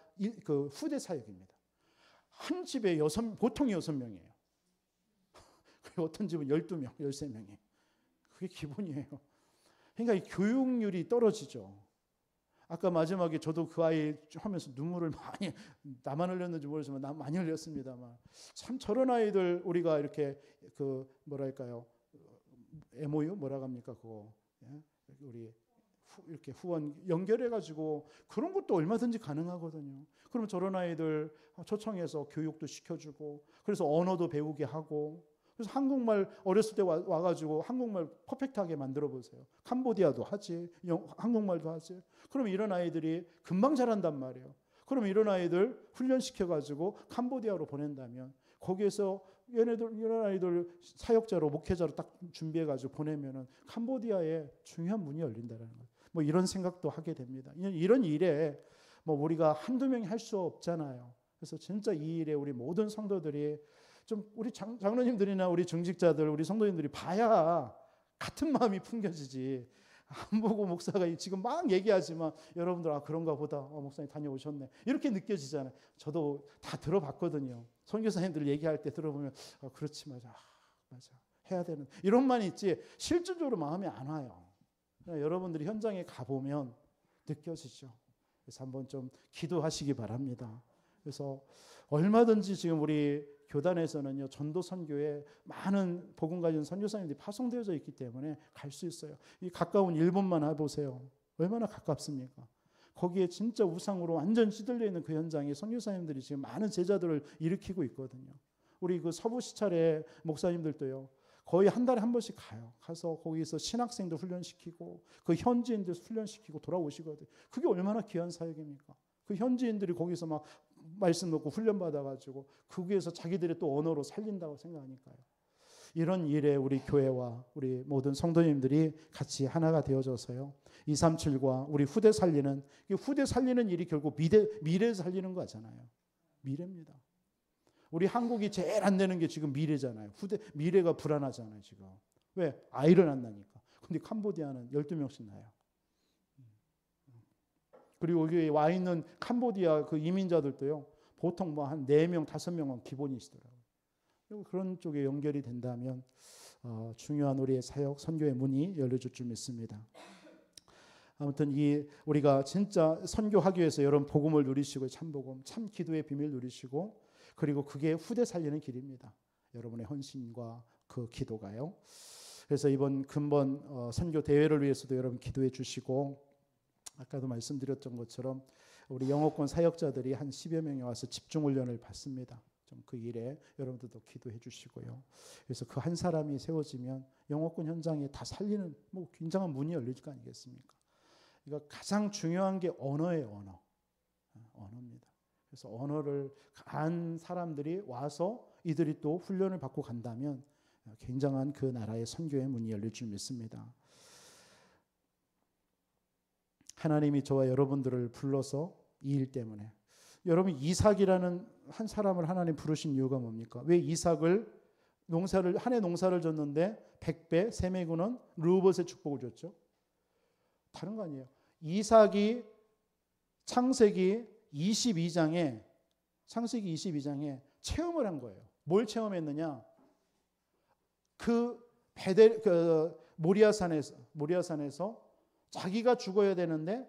B: 그 후대 사역입니다. 한 집에 보통 6명이에요. 그리고 어떤 집은 12명, 13명이에요. 그게 기본이에요. 그러니까 이 교육률이 떨어지죠. 아까 마지막에 저도 그 아이 하면서 눈물을 많이 나만 흘렸는지 모르지만 나 많이 흘렸습니다만 참 저런 아이들 우리가 이렇게 MOU 뭐라고 합니까 그거 우리 이렇게 후원 연결해 가지고 그런 것도 얼마든지 가능하거든요. 그러면 저런 아이들 초청해서 교육도 시켜주고 그래서 언어도 배우게 하고 그래서 한국말 어렸을 때 와가지고 한국말 퍼펙트하게 만들어 보세요. 캄보디아도 하지, 한국말도 하지. 그럼 이런 아이들이 금방 잘한단 말이에요. 그럼 이런 아이들 훈련시켜가지고 캄보디아로 보낸다면 거기에서 이런 아이들 사역자로 목회자로 딱 준비해가지고 보내면은 캄보디아에 중요한 문이 열린다는 거예요. 뭐 이런 생각도 하게 됩니다. 이런 일에 뭐 우리가 한두 명이 할 수 없잖아요. 그래서 진짜 이 일에 우리 모든 성도들이 좀 우리 장로님들이나 우리 중직자들, 우리 성도님들이 봐야 같은 마음이 풍겨지지. 안 보고 목사가 지금 막 얘기하지만 여러분들 그런가 보다. 목사님 다녀오셨네. 이렇게 느껴지잖아요. 저도 다 들어봤거든요. 선교사님들 얘기할 때 들어보면 그렇지 맞아. 해야 되는 이런만 있지 실질적으로 마음이 안 와요. 여러분들이 현장에 가보면 느껴지죠. 그래서 한번 좀 기도하시기 바랍니다. 그래서 얼마든지 지금 우리 교단에서는요 전도 선교에 많은 복음 가진 선교사님들이 파송되어져 있기 때문에 갈 수 있어요. 이 가까운 일본만 해보세요. 얼마나 가깝습니까? 거기에 진짜 우상으로 완전 찌들려 있는 그 현장에 선교사님들이 지금 많은 제자들을 일으키고 있거든요. 우리 그 서부 시찰의 목사님들도요 거의 한 달에 한 번씩 가요. 가서 거기서 신학생들 훈련시키고 그 현지인들 훈련시키고 돌아오시거든요. 그게 얼마나 귀한 사역입니까? 그 현지인들이 거기서 막 말씀 듣고 훈련 받아가지고 거기에서 자기들의 또 언어로 살린다고 생각하니까요. 이런 일에 우리 교회와 우리 모든 성도님들이 같이 하나가 되어져서요. 237과 우리 후대 살리는, 후대 살리는 일이 결국 미래 살리는 거잖아요. 미래입니다. 우리 한국이 제일 안 되는 게 지금 미래잖아요. 미래가 불안하잖아요, 지금. 왜? 아이를 안 낳으니까. 근데 캄보디아는 12명씩 낳아요. 그리고 여기 와 있는 캄보디아 그 이민자들도요. 보통 뭐 한 4명, 5명은 기본이시더라고요. 그런 쪽에 연결이 된다면 중요한 우리의 사역, 선교의 문이 열려질 줄 믿습니다. 아무튼 우리가 진짜 선교하기 위해서 여러분 복음을 누리시고 참복음, 참 기도의 비밀 누리시고 그리고 그게 후대 살리는 길입니다. 여러분의 헌신과 그 기도가요. 그래서 이번 근본 선교 대회를 위해서도 여러분 기도해 주시고 아까도 말씀드렸던 것처럼 우리 영어권 사역자들이 한 10여 명이 와서 집중훈련을 받습니다. 좀 그 일에 여러분들도 기도해 주시고요. 그래서 그 한 사람이 세워지면 영어권 현장에 다 살리는 뭐 굉장한 문이 열릴 거 아니겠습니까? 그러니까 가장 중요한 게 언어예요. 언어입니다. 그래서 언어를 간 사람들이 와서 이들이 또 훈련을 받고 간다면 굉장한 그 나라의 선교의 문이 열릴 줄 믿습니다. 하나님이 저와 여러분들을 불러서 이 일 때문에 여러분 이삭이라는 한 사람을 하나님 부르신 이유가 뭡니까? 왜 이삭을 한 해 농사를 졌는데 100배 세매구는 르우봇의 축복을 줬죠? 다른 거 아니에요. 이삭이 창세기 22장에 체험을 한 거예요. 뭘 체험했느냐? 모리아산에서 자기가 죽어야 되는데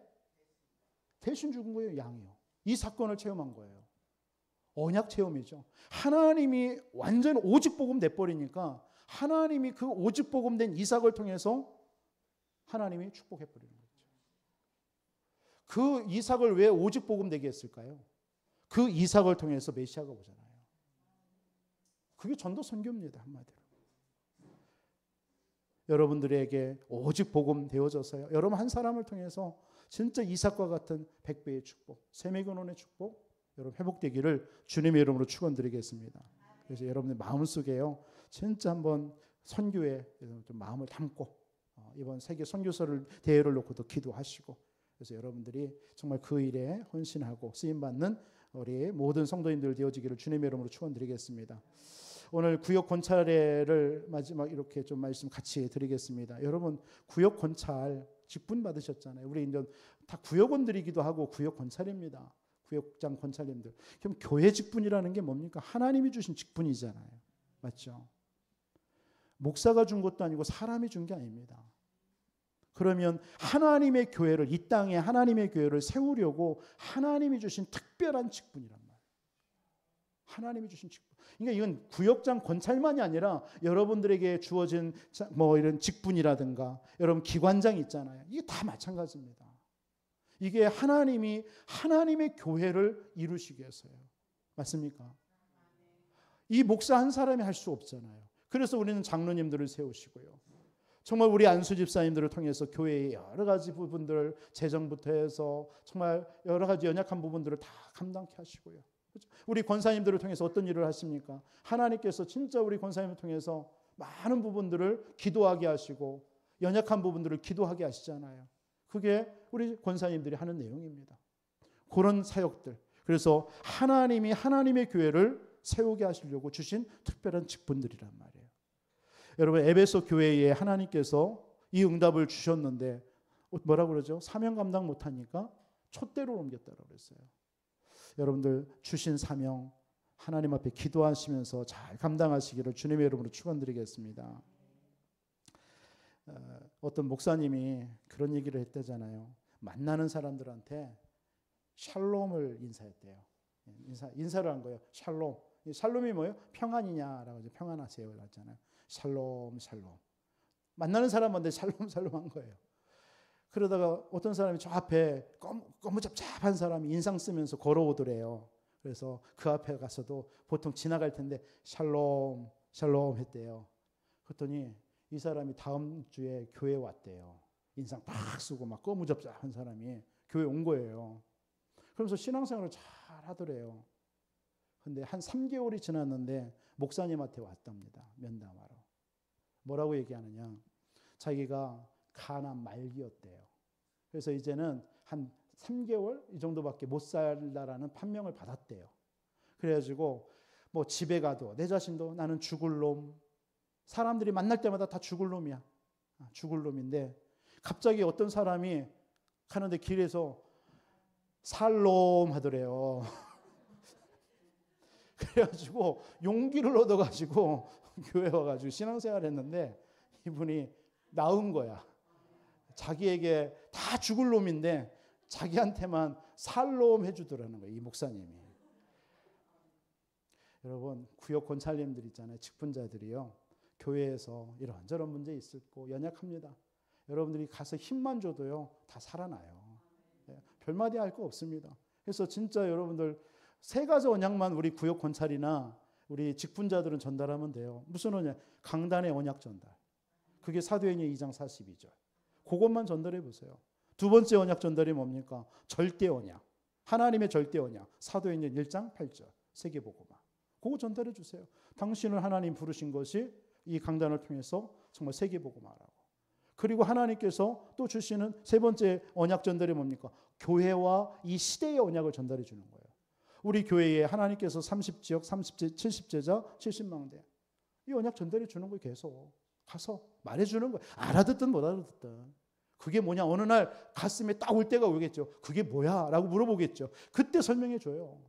B: 대신 죽은 거예요. 양이요. 이 사건을 체험한 거예요. 언약 체험이죠. 하나님이 완전 오직 복음 내버리니까 하나님이 그 오직 복음 된 이삭을 통해서 하나님이 축복해 버리는 거죠. 그 이삭을 왜 오직 복음 되게 했을까요? 그 이삭을 통해서 메시아가 오잖아요. 그게 전도 선교입니다. 한마디로. 여러분들에게 오직 복음 되어져서요. 여러분 한 사람을 통해서 진짜 이삭과 같은 100배의 축복, 세매근원의 축복 여러분 회복되기를 주님의 이름으로 축원드리겠습니다. 그래서 여러분의 마음속에요. 진짜 한번 선교에 좀 마음을 담고 이번 세계 선교사를 대회를 놓고도 기도하시고 그래서 여러분들이 정말 그 일에 헌신하고 쓰임받는 우리 모든 성도님들 되어지기를 주님의 이름으로 축원드리겠습니다. 오늘 구역 권찰회를 마지막 이렇게 좀 말씀 같이 드리겠습니다. 여러분 구역 권찰 직분 받으셨잖아요. 우리 이제 다 구역원들이기도 하고 구역 권찰입니다. 구역장 권찰님들. 그럼 교회 직분이라는 게 뭡니까? 하나님이 주신 직분이잖아요. 맞죠? 목사가 준 것도 아니고 사람이 준 게 아닙니다. 그러면 하나님의 교회를 이 땅에 하나님의 교회를 세우려고 하나님이 주신 특별한 직분이란 말이에요. 하나님이 주신 직분. 그러니까 이건 구역장 권찰만이 아니라 여러분들에게 주어진 뭐 이런 직분이라든가 여러분 기관장 있잖아요. 이게 다 마찬가지입니다. 이게 하나님의 교회를 이루시기 위해서요. 맞습니까? 이 목사 한 사람이 할 수 없잖아요. 그래서 우리는 장로님들을 세우시고요. 정말 우리 안수 집사님들을 통해서 교회의 여러 가지 부분들 재정부터 해서 정말 여러 가지 연약한 부분들을 다 감당케 하시고요. 우리 권사님들을 통해서 어떤 일을 하십니까? 하나님께서 진짜 우리 권사님을 통해서 많은 부분들을 기도하게 하시고 연약한 부분들을 기도하게 하시잖아요. 그게 우리 권사님들이 하는 내용입니다. 그런 사역들. 그래서 하나님이 하나님의 교회를 세우게 하시려고 주신 특별한 직분들이란 말이에요. 여러분 에베소 교회에 하나님께서 이 응답을 주셨는데 뭐라고 그러죠? 사명 감당 못하니까 촛대로 옮겼다고 그랬어요. 여러분들 주신 사명 하나님 앞에 기도하시면서 잘 감당하시기를 주님의 이름으로 축원드리겠습니다. 어떤 목사님이 그런 얘기를 했다잖아요. 만나는 사람들한테 샬롬을 인사했대요. 인사를 한 거예요. 샬롬. 샬롬이 뭐예요? 평안이냐라고 이제 평안하세요 그랬잖아요. 샬롬 샬롬. 만나는 사람한테 샬롬 샬롬 한 거예요. 그러다가 어떤 사람이 저 앞에 거무잡잡한 사람이 인상 쓰면서 걸어오더래요. 그래서 그 앞에 가서도 보통 지나갈 텐데 샬롬 샬롬 했대요. 그랬더니 이 사람이 다음 주에 교회에 왔대요. 인상 팍 쓰고 막 거무잡잡한 사람이 교회에 온 거예요. 그러면서 신앙생활을 잘 하더래요. 근데 한 3개월이 지났는데 목사님한테 왔답니다. 면담하러. 뭐라고 얘기하느냐? 자기가 가난 말기였대요. 그래서 이제는 한 3개월 이 정도밖에 못 살다라는 판명을 받았대요. 그래가지고 뭐 집에 가도 내 자신도 나는 죽을 놈, 사람들이 만날 때마다 다 죽을 놈이야. 죽을 놈인데 갑자기 어떤 사람이 가는데 길에서 살놈 하더래요. 그래가지고 용기를 얻어가지고 교회 와가지고 신앙생활 했는데 이분이 나은 거야. 자기에게 다 죽을 놈인데 자기한테만 살놈 해주더라는 거예요. 이 목사님이. 여러분 구역 권찰님들 있잖아요. 직분자들이요. 교회에서 이런저런 문제 있을 거 연약합니다. 여러분들이 가서 힘만 줘도요. 다 살아나요. 별마디 할 거 없습니다. 그래서 진짜 여러분들 3가지 언약만 우리 구역 권찰이나 우리 직분자들은 전달하면 돼요. 무슨 언약? 강단의 언약 전달. 그게 사도행전 2장 42절. 그것만 전달해 보세요. 두 번째 언약 전달이 뭡니까? 절대 언약. 하나님의 절대 언약. 사도행전 1장 8절. 세계복음화. 그거 전달해 주세요. 당신을 하나님 부르신 것이 이 강단을 통해서 정말 세계복음화라고. 그리고 하나님께서 또 주시는 3번째 언약 전달이 뭡니까? 교회와 이 시대의 언약을 전달해 주는 거예요. 우리 교회에 하나님께서 30지역, 30제, 70제자, 70망대 이 언약 전달해 주는 거예요. 계속 가서 말해 주는 거예요. 알아듣든 못 알아듣든. 그게 뭐냐? 어느 날 가슴에 딱 올 때가 오겠죠. 그게 뭐야? 라고 물어보겠죠. 그때 설명해 줘요.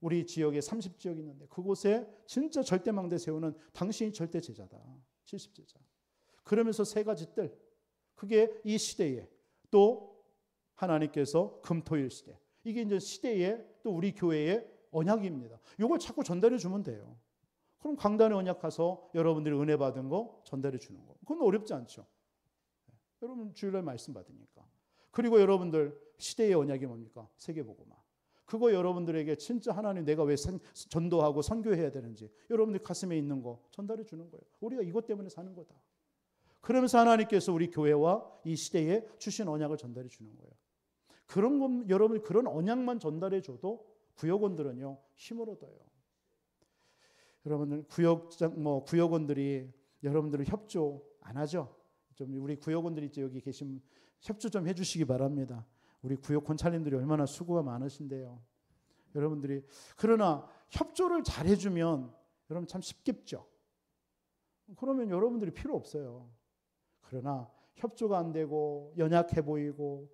B: 우리 지역에 30지역 있는데 그곳에 진짜 절대망대 세우는 당신이 절대 제자다. 70제자. 그러면서 3가지 뜰. 그게 이 시대에 또 하나님께서 금토일 시대. 이게 이제 시대에 또 우리 교회의 언약입니다. 이걸 자꾸 전달해 주면 돼요. 그럼 강단의 언약 가서 여러분들이 은혜 받은 거 전달해 주는 거. 그건 어렵지 않죠. 여러분 주일날 말씀 받으니까. 그리고 여러분들 시대의 언약이 뭡니까? 세계복음화. 그거 여러분들에게 진짜 하나님 내가 왜 전도하고 선교해야 되는지 여러분들 가슴에 있는 거 전달해 주는 거예요. 우리가 이것 때문에 사는 거다. 그러면서 하나님께서 우리 교회와 이 시대에 주신 언약을 전달해 주는 거예요. 그런 건 여러분 그런 언약만 전달해 줘도 구역원들은요 힘을 얻어요. 여러분들 구역원들이 여러분들을 협조 안 하죠? 좀 우리 구역원들이 여기 계신 협조 좀 해주시기 바랍니다. 우리 구역 권찰님들이 얼마나 수고가 많으신데요. 여러분들이 그러나 협조를 잘 해주면 여러분 참 쉽겠죠. 그러면 여러분들이 필요 없어요. 그러나 협조가 안 되고 연약해 보이고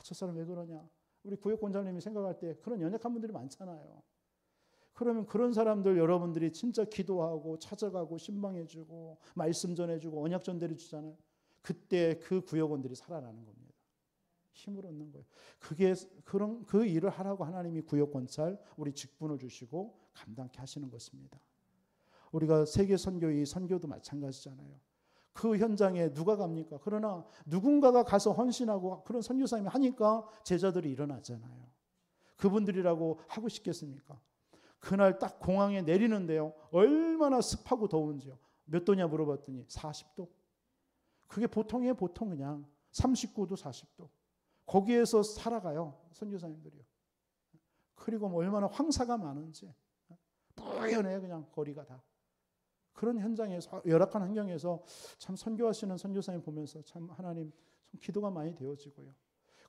B: 저 사람 왜 그러냐. 우리 구역 권찰님이 생각할 때 그런 연약한 분들이 많잖아요. 그러면 그런 사람들 여러분들이 진짜 기도하고 찾아가고 신방해주고 말씀 전해주고 언약 전달해 주잖아요. 그때 그 구역원들이 살아나는 겁니다. 힘을 얻는 거예요. 그 일을 하라고 하나님이 구역 권찰 우리 직분을 주시고 감당케 하시는 것입니다. 우리가 세계 선교의 선교도 마찬가지잖아요. 그 현장에 누가 갑니까? 그러나 누군가가 가서 헌신하고 그런 선교사님이 하니까 제자들이 일어나잖아요. 그분들이라고 하고 싶겠습니까? 그날 딱 공항에 내리는데요. 얼마나 습하고 더운지요. 몇 도냐 물어봤더니 40도. 그게 보통이에요. 보통 그냥 39도 40도. 거기에서 살아가요. 선교사님들이요. 그리고 뭐 얼마나 황사가 많은지. 뿌연해요. 그냥 거리가 다. 그런 현장에서 열악한 환경에서 참 선교하시는 선교사님 보면서 참 하나님 참 기도가 많이 되어지고요.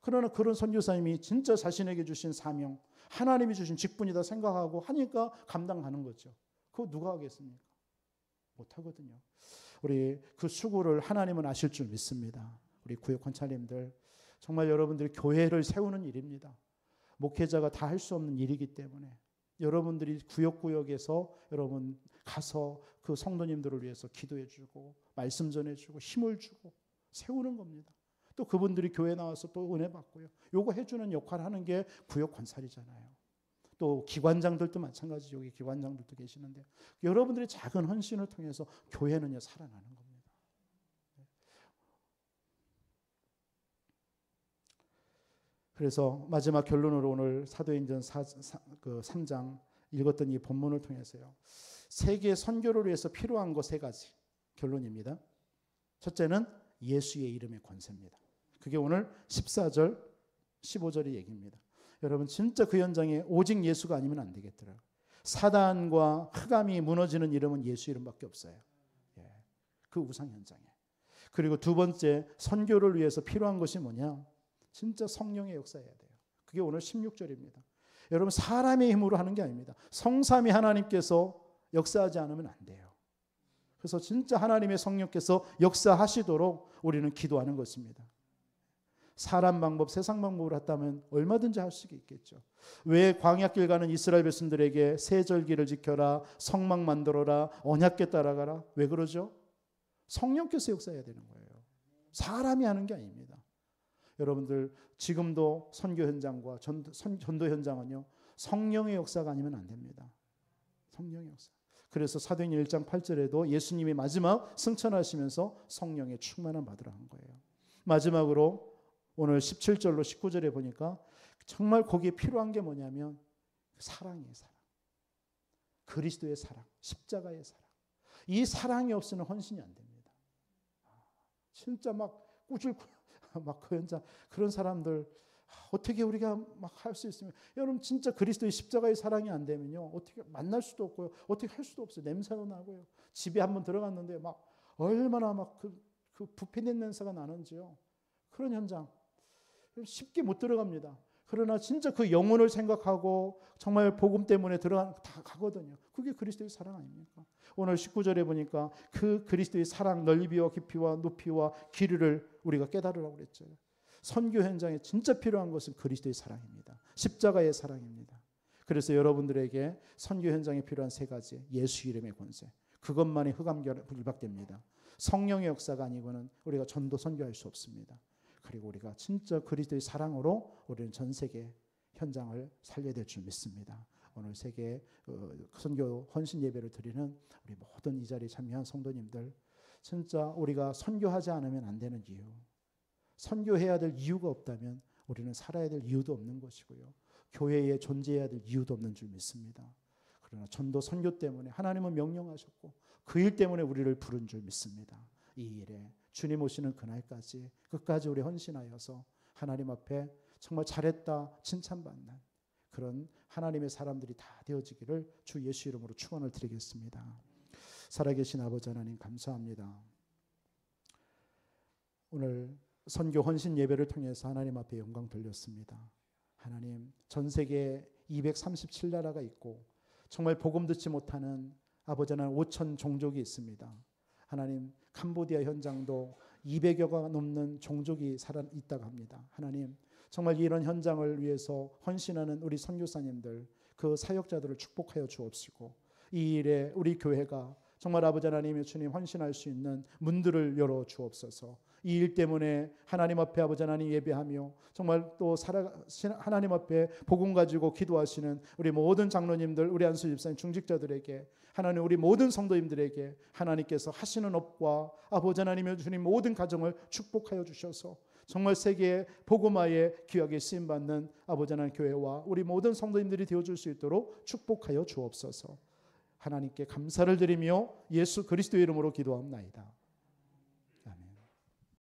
B: 그러나 그런 선교사님이 진짜 자신에게 주신 사명, 하나님이 주신 직분이다 생각하고 하니까 감당하는 거죠. 그거 누가 하겠습니까? 못하거든요. 우리 그 수고를 하나님은 아실 줄 믿습니다. 우리 구역 권찰님들 정말 여러분들이 교회를 세우는 일입니다. 목회자가 다 할 수 없는 일이기 때문에 여러분들이 구역구역에서 여러분 가서 그 성도님들을 위해서 기도해주고 말씀 전해주고 힘을 주고 세우는 겁니다. 또 그분들이 교회 나와서 또 은혜 받고요. 요거 해주는 역할을 하는 게 구역 권찰이잖아요. 또 기관장들도 마찬가지. 여기 기관장들도 계시는데 여러분들의 작은 헌신을 통해서 교회는요 살아나는 겁니다. 그래서 마지막 결론으로 오늘 사도행전 3장 읽었던 이 본문을 통해서요. 세계 선교를 위해서 필요한 거 3가지 결론입니다. 첫째는 예수의 이름의 권세입니다. 그게 오늘 14절, 15절의 얘기입니다. 여러분 진짜 그 현장에 오직 예수가 아니면 안 되겠더라고요. 사단과 흑암이 무너지는 이름은 예수 이름밖에 없어요. 그 우상 현장에. 그리고 두 번째, 선교를 위해서 필요한 것이 뭐냐? 진짜 성령의 역사해야 돼요. 그게 오늘 16절입니다. 여러분, 사람의 힘으로 하는 게 아닙니다. 성삼위 하나님께서 역사하지 않으면 안 돼요. 그래서 진짜 하나님의 성령께서 역사하시도록 우리는 기도하는 것입니다. 사람 방법, 세상 방법을 했다면 얼마든지 할 수 있겠죠. 왜 광야길 가는 이스라엘 백성들에게 세절기를 지켜라, 성막 만들어라, 언약궤 따라가라? 왜 그러죠? 성령께서 역사해야 되는 거예요. 사람이 하는 게 아닙니다. 여러분들, 지금도 선교 현장과 전도 현장은요, 성령의 역사가 아니면 안 됩니다. 성령의 역사. 그래서 사도행전 1장 8절에도 예수님이 마지막 승천하시면서 성령의 충만함 받으라 한 거예요. 마지막으로 오늘 17절로 19절에 보니까 정말 거기에 필요한 게 뭐냐면 사랑이에요. 사랑. 그리스도의 사랑, 십자가의 사랑. 이 사랑이 없으면 헌신이 안 됩니다. 진짜 막 꾸질꾸질 막 그 현장, 그런 사람들 어떻게 우리가 막 할 수 있으면, 여러분 진짜 그리스도의 십자가의 사랑이 안 되면요, 어떻게 만날 수도 없고요, 어떻게 할 수도 없어요. 냄새도 나고요. 집에 한번 들어갔는데 막 얼마나 막 그 부패된 냄새가 나는지요. 그런 현장 쉽게 못 들어갑니다. 그러나 진짜 그 영혼을 생각하고 정말 복음 때문에 다 가거든요. 그게 그리스도의 사랑 아닙니까? 오늘 19절에 보니까 그 그리스도의 사랑 넓이와 깊이와 높이와 길이를 우리가 깨달으라고 그랬죠. 선교 현장에 진짜 필요한 것은 그리스도의 사랑입니다. 십자가의 사랑입니다. 그래서 여러분들에게 선교 현장에 필요한 세 가지, 예수 이름의 권세, 그것만이 흑암결박됩니다. 성령의 역사가 아니고는 우리가 전도 선교할 수 없습니다. 그리고 우리가 진짜 그리스도의 사랑으로 우리는 전 세계 현장을 살려야 될 줄 믿습니다. 오늘 세계 선교 헌신 예배를 드리는 우리 모든 이 자리에 참여한 성도님들, 진짜 우리가 선교하지 않으면 안 되는 이유, 선교해야 될 이유가 없다면 우리는 살아야 될 이유도 없는 것이고요, 교회에 존재해야 될 이유도 없는 줄 믿습니다. 그러나 전도 선교 때문에 하나님은 명령하셨고 그 일 때문에 우리를 부른 줄 믿습니다. 이 일에 주님 오시는 그날까지 끝까지 우리 헌신하여서 하나님 앞에 정말 잘했다 칭찬받는 그런 하나님의 사람들이 다 되어지기를 주 예수 이름으로 축원을 드리겠습니다. 살아계신 아버지 하나님, 감사합니다. 오늘 선교 헌신 예배를 통해서 하나님 앞에 영광 돌렸습니다. 하나님, 전 세계 237나라가 있고 정말 복음 듣지 못하는 아버지 하나님 5천 종족이 있습니다. 하나님, 캄보디아 현장도 200여가 넘는 종족이 살아 있다고 합니다. 하나님, 정말 이런 현장을 위해서 헌신하는 우리 선교사님들, 그 사역자들을 축복하여 주옵시고, 이 일에 우리 교회가 정말 아버지 하나님의 주님 헌신할 수 있는 문들을 열어 주옵소서. 이 일 때문에 하나님 앞에 아버지 하나님 예배하며 정말 또 하나님 앞에 복음 가지고 기도하시는 우리 모든 장로님들, 우리 안수 집사님, 중직자들에게, 하나님 우리 모든 성도님들에게 하나님께서 하시는 업과 아버지 하나님의 주님 모든 가정을 축복하여 주셔서 정말 세계의 복음화에 귀하게 쓰임받는 아버지 하나님 교회와 우리 모든 성도님들이 되어줄 수 있도록 축복하여 주옵소서. 하나님께 감사를 드리며 예수 그리스도의 이름으로 기도합나이다.